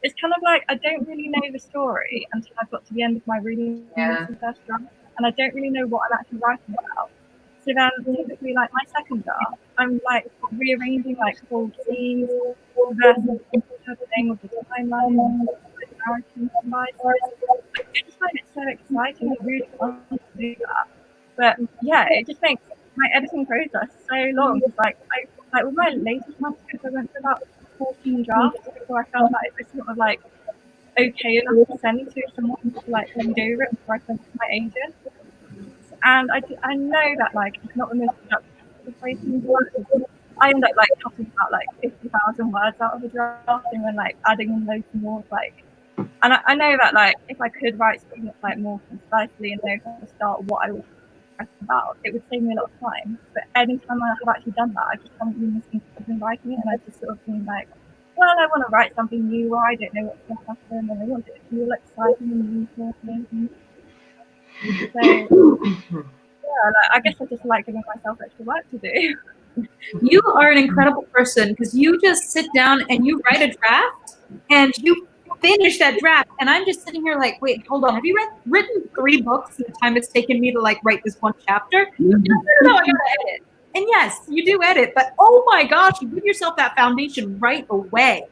Speaker 1: it's kind of like I don't really know the story until I've got to the end of my really first draft, and I don't really know what I'm actually writing about. So then typically like my second draft, I'm like rearranging like whole scenes, versus thing with the timeline, the narrative I just find it so exciting. I really want to do that. But yeah, it just makes my editing process so long. It's like with my latest manuscript, I went through about 14 drafts before I felt like it was sort of like okay enough to send to someone to like read over it before I sent it to my agent. And I know that like it's not the most productive way to do. I end up like cutting out like 50,000 words out of a draft and then like adding in loads more like. And I know that like if I could write something that's like more concisely and know from the start what I was about, it would save me a lot of time. But anytime I have actually done that, I just haven't been listening to writing it, and I've just sort of been like, well, I want to write something new, or I don't know what's going to happen, and I want it to feel exciting and new. So yeah, like, I guess I just like giving myself extra work to do.
Speaker 5: You are an incredible person because you just sit down and you write a draft and you finish that draft, and I'm just sitting here like, wait, hold on, have you written 3 books in the time it's taken me to like write this one chapter? No, I gotta edit. And yes, you do edit, but oh my gosh, you give yourself that foundation right away.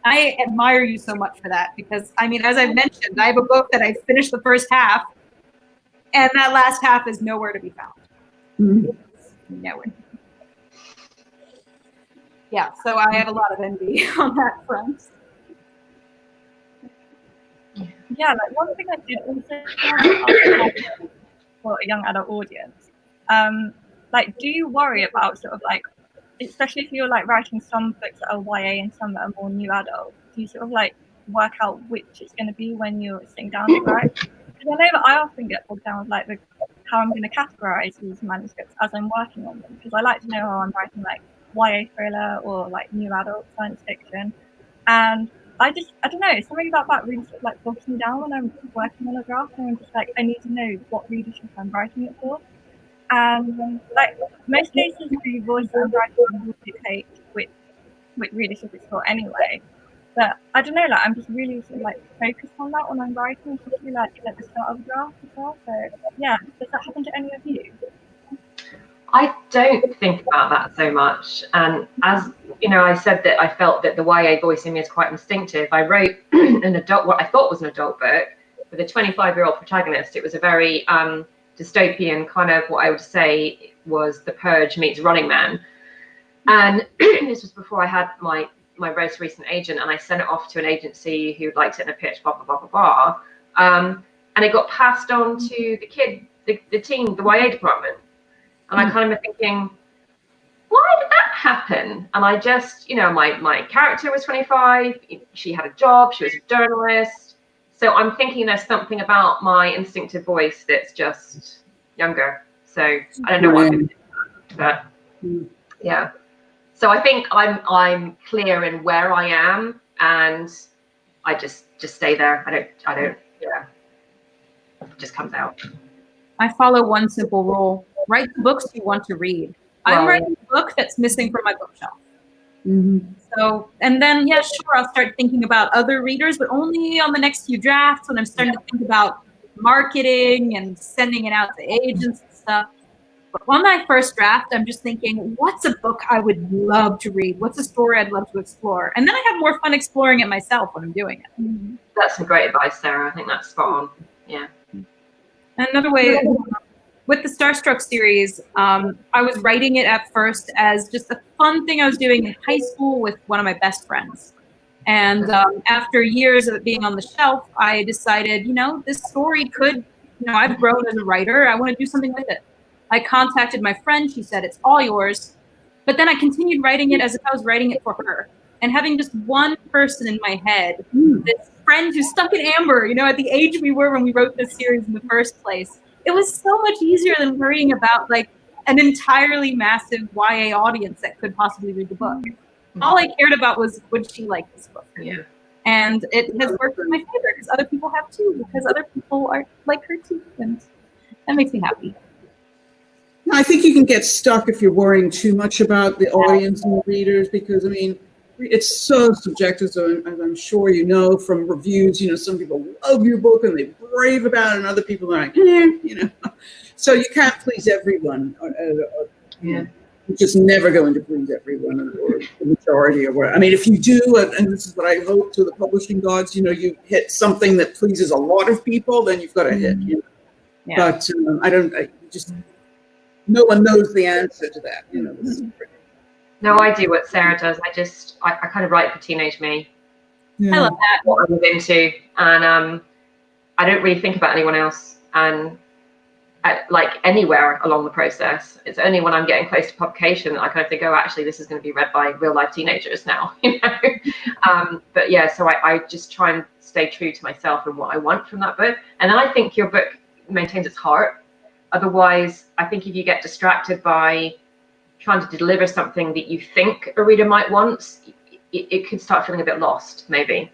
Speaker 5: I admire you so much for that, because I mean, as I've mentioned, I have a book that I finished the first half, and that last half is nowhere to be found. Nowhere. Yeah, so I have a lot of envy on that front.
Speaker 1: Yeah, like one thing I did also for a young adult audience, like, do you worry about sort of like, especially if you're like writing some books that are YA and some that are more new adult, do you sort of like work out which it's going to be when you're sitting down to write? Because I know that I often get bogged down with like how I'm going to categorize these manuscripts as I'm working on them, because I like to know how I'm writing like YA thriller or like new adult science fiction, and I don't know, something about that really sort of like bogs me down when I'm working on a draft, and I'm just like, I need to know what readership I'm writing it for. And like most cases, the voice I'm writing will dictate which readership it's for anyway. But I don't know, like I'm just really sort of like focused on that when I'm writing, especially like at the start of the draft as well. So yeah, does that happen to any of you?
Speaker 3: I don't think about that so much. And as you know, I said that I felt that the YA voice in me is quite instinctive. I wrote what I thought was an adult book with a 25-year-old protagonist. It was a very dystopian kind of, what I would say was The Purge meets Running Man. And this was before I had my most recent agent, and I sent it off to an agency who liked it in a pitch, blah, blah, blah, blah, blah. And it got passed on to the team, the YA department. And I kind of thinking, why did that happen? And I just, you know, my character was 25. She had a job. She was a journalist. So I'm thinking there's something about my instinctive voice that's just younger. So I don't know what I'm doing, but yeah. So I think I'm clear in where I am, and I just stay there. I don't. Yeah. It just comes out.
Speaker 5: I follow one simple rule. Write the books you want to read. I'm writing a book that's missing from my bookshelf. So, and then, yeah, sure, I'll start thinking about other readers, but only on the next few drafts when I'm starting to think about marketing and sending it out to agents and stuff. But on my first draft, I'm just thinking, what's a book I would love to read? What's a story I'd love to explore? And then I have more fun exploring it myself when I'm doing it.
Speaker 3: That's some great advice, Sarah. I think that's spot on. Yeah.
Speaker 5: Another way, with the Starstruck series, I was writing it at first as just a fun thing I was doing in high school with one of my best friends. And after years of it being on the shelf, I decided, this story could, I've grown as a writer. I want to do something with it. I contacted my friend. She said, it's all yours. But then I continued writing it as if I was writing it for her. And having just one person in my head, this friend who's stuck in amber, at the age we were when we wrote this series in the first place, it was so much easier than worrying about like an entirely massive YA audience that could possibly read the book. All I cared about was, would she like this book?
Speaker 3: Yeah.
Speaker 5: And it has worked in my favor because other people have too, because other people are like her too. And that makes me happy.
Speaker 2: I think you can get stuck if you're worrying too much about the audience and the readers, because it's so subjective. As I'm sure you know from reviews, some people love your book and they rave about it, and other people are like, So you can't please everyone.
Speaker 3: Yeah.
Speaker 2: You just never going to please everyone or the majority or whatever. If you do, and this is what I hope to the publishing gods, you hit something that pleases a lot of people, then you've got a hit.
Speaker 5: Yeah.
Speaker 2: But no one knows the answer to that.
Speaker 3: No, I do what Sarah does. I kind of write for teenage me.
Speaker 2: Yeah.
Speaker 5: I love that.
Speaker 3: What I was into, and I don't really think about anyone else. And like anywhere along the process, it's only when I'm getting close to publication that I kind of think, oh, actually, this is going to be read by real life teenagers now. But yeah, so I just try and stay true to myself and what I want from that book. And then I think your book maintains its heart. Otherwise, I think if you get distracted by trying to deliver something that you think a reader might want, it could start feeling a bit lost, maybe.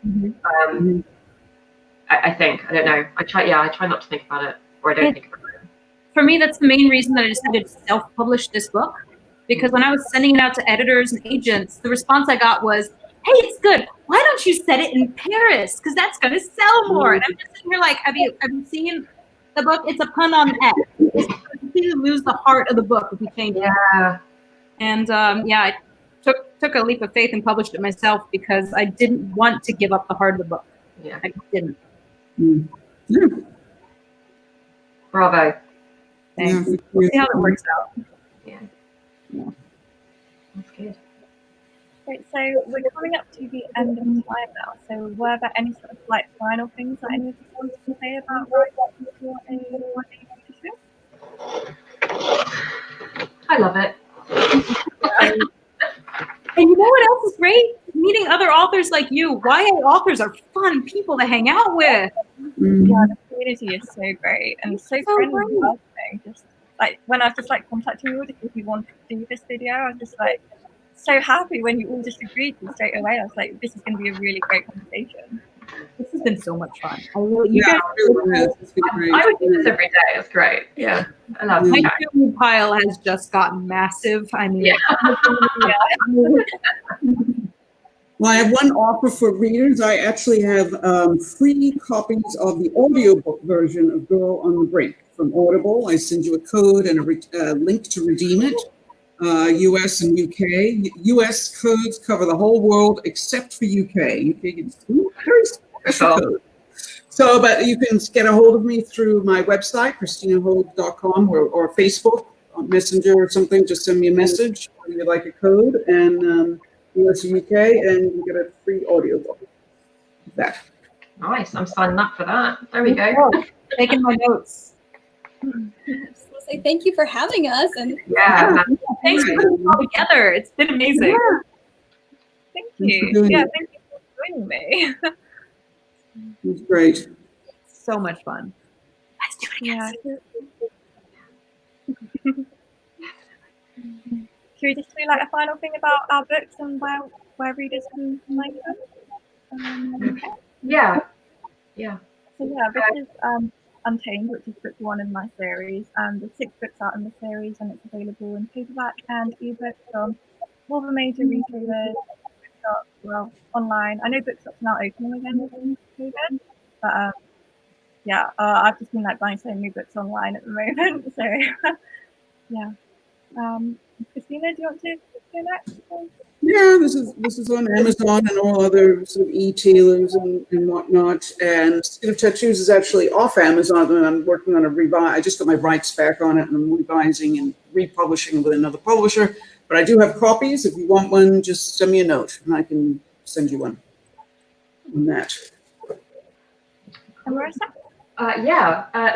Speaker 3: I think. I don't know. I try not to think about it, or I don't think about it.
Speaker 5: For me, that's the main reason that I decided to self-publish this book. Because when I was sending it out to editors and agents, the response I got was, hey, it's good. Why don't you set it in Paris? Because that's going to sell more. And I'm just sitting here like, have you seen the book? It's a pun on X. It's going to completely lose the heart of the book if you change it.
Speaker 3: Yeah.
Speaker 5: And I took a leap of faith and published it myself because I didn't want to give up the heart of the book.
Speaker 3: Yeah.
Speaker 5: I didn't.
Speaker 3: Bravo.
Speaker 5: Thanks. We'll see how it works out.
Speaker 3: Yeah. That's good.
Speaker 1: Great, so we're coming up to the end of the time now. So were there any sort of like final things that any of you wanted to say about writing for a
Speaker 3: I love it.
Speaker 5: And you know what else is great? Meeting other authors like you. YA authors are fun people to hang out with.
Speaker 1: Yeah, the community is so great and so friendly. Just like when I was just like contacting you if you wanted to do this video, I was just like so happy when you all just agreed to straight away. I was like, this is going to be a really great conversation.
Speaker 5: This has been so much fun.
Speaker 3: I would do this every day. It's great. Yeah. I love
Speaker 5: My
Speaker 3: it.
Speaker 5: food pile has just gotten massive. I mean,
Speaker 2: Well, I have one offer for readers. I actually have free copies of the audiobook version of Girl on the Brink from Audible. I send you a code and a link to redeem it. US and UK. US codes cover the whole world except for UK. UK gets very special code. So, but you can get a hold of me through my website, ChristinaHoag.com, or Facebook, on Messenger or something. Just send me a message if you'd like a code, and US and UK, and you get a free audiobook. That.
Speaker 3: Nice. I'm signing up for that. There we go.
Speaker 5: taking my notes.
Speaker 4: So say thank you for having us, and
Speaker 3: Yeah.
Speaker 5: Thanks for putting it all together. It's been amazing.
Speaker 1: Yeah. Thank
Speaker 2: Thanks
Speaker 1: you.
Speaker 2: for doing
Speaker 1: Yeah,
Speaker 2: it.
Speaker 1: thank you for joining me.
Speaker 2: It was great.
Speaker 5: So much fun. Let's do it again.
Speaker 1: Yeah. Should we just do like a final thing about our books and where readers can find them?
Speaker 3: Yeah. Yeah.
Speaker 1: So yeah, this is Untamed, which is book 1 in my series, and there's 6 books out in the series, and it's available in paperback and ebook from all the major retailers, bookshops, well, online. I know bookshops are now opening again during COVID, but yeah, I've just been like buying so many books online at the moment. So yeah. Christina, do you want to go next?
Speaker 2: Yeah, this is on Amazon and all other sort of e-tailers and whatnot. And Skin of Tattoos is actually off Amazon, and I'm working on a revise. I just got my rights back on it, and I'm revising and republishing with another publisher. But I do have copies. If you want one, just send me a note, and I can send you one on that.
Speaker 1: And Marisa?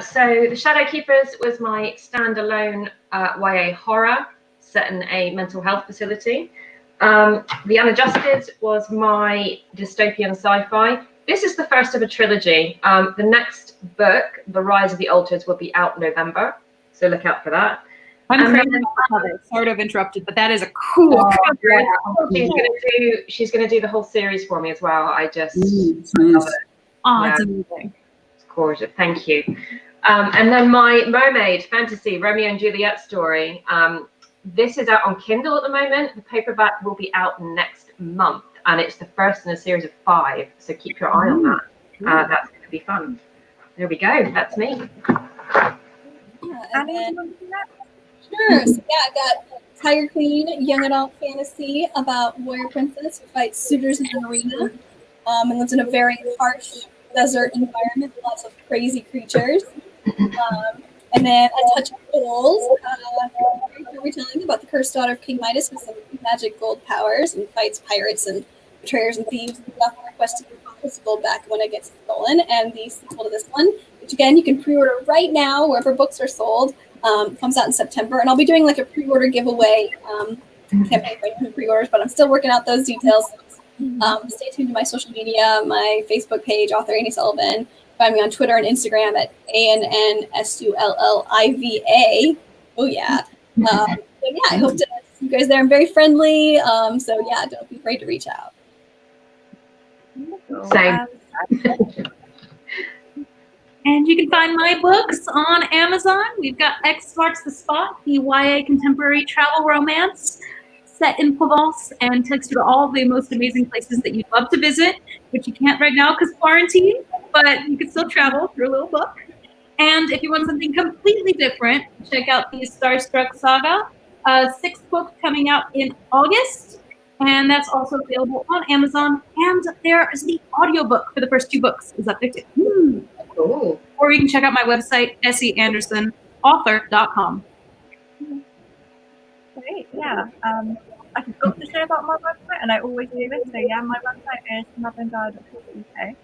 Speaker 3: So The Shadow Keepers was my standalone YA horror set in a mental health facility. The Unadjusted was my dystopian sci-fi. This is the first of a trilogy. The next book, The Rise of the Altars, will be out in November, so look out for that.
Speaker 5: I'm crazy about it. Sort of interrupted, but that is a cool cover.
Speaker 3: She's gonna do the whole series for me as well. I just
Speaker 2: Nice.
Speaker 5: Oh, it's amazing.
Speaker 3: It's gorgeous. Thank you. And then my mermaid fantasy Romeo and Juliet story. This is out on Kindle at the moment. The paperback will be out next month, and it's the first in a series of 5. So keep your eye on that. That's going to be fun. There we go. That's me.
Speaker 1: Annie, do you want to do that?
Speaker 4: Sure. So yeah, I got Tiger Queen, young adult fantasy about warrior princess who fights suitors in an arena and lives in a very harsh desert environment with lots of crazy creatures. And then A Touch of Gold, retelling about the cursed daughter of King Midas with some magic gold powers and fights pirates and betrayers and thieves and stuff on a quest to get this gold back when it gets stolen. And the sequel to this one, which again you can pre-order right now wherever books are sold, comes out in September. And I'll be doing like a pre-order giveaway campaign for anyone who pre-orders, but I'm still working out those details. Stay tuned to my social media, my Facebook page, author Annie Sullivan. Find me on Twitter and Instagram at ANNSULLIVA. Oh yeah. So yeah, I hope to see you guys there. I'm very friendly. So yeah, don't be afraid to reach out.
Speaker 3: Same.
Speaker 5: And you can find my books on Amazon. We've got X Marks the Spot, the YA contemporary travel romance set in Provence and takes you to all the most amazing places that you'd love to visit, which you can't right now because quarantine, but you can still travel through a little book. And if you want something completely different, check out the Starstruck Saga, a 6th book coming out in August, and that's also available on Amazon. And there is the audiobook for the first 2 books is up there too.
Speaker 3: Cool.
Speaker 5: Or you can check out my website, SEAndersonauthor.com.
Speaker 1: Great, yeah. I forgot to say about my website, and I always do this. So yeah, my website is madelinedyer.co.uk.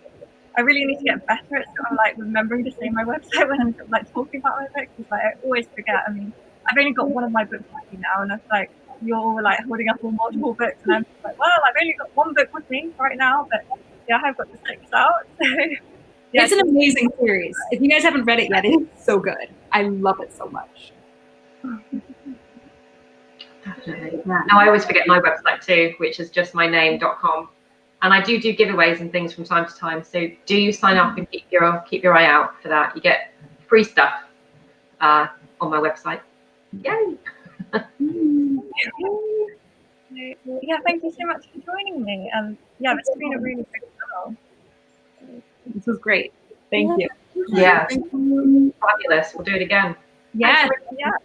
Speaker 1: I really need to get better at sort of like remembering to say my website when I'm sort of like talking about my books, because like, I always forget. I mean, I've only got one of my books with me now, and it's like you're all like holding up all multiple books, and I'm just like, well, I've only got one book with me right now, but yeah, I've got the 6 out. So yeah,
Speaker 5: it's an amazing series. If you guys haven't read it yet, it is so good. I love it so much.
Speaker 3: Definitely. Yeah. No, I always forget my website too, which is just my name.com. And I do giveaways and things from time to time. So do you sign up and keep your eye out for that. You get free stuff on my website. Yay!
Speaker 1: Yeah, thank you so much for joining me. Yeah, it's been a really great show.
Speaker 5: This was great. Thank you.
Speaker 3: Yeah. Fabulous. We'll do it again.
Speaker 5: Yes.
Speaker 1: Yeah.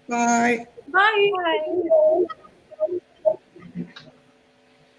Speaker 2: Bye.
Speaker 5: Bye.
Speaker 1: Bye.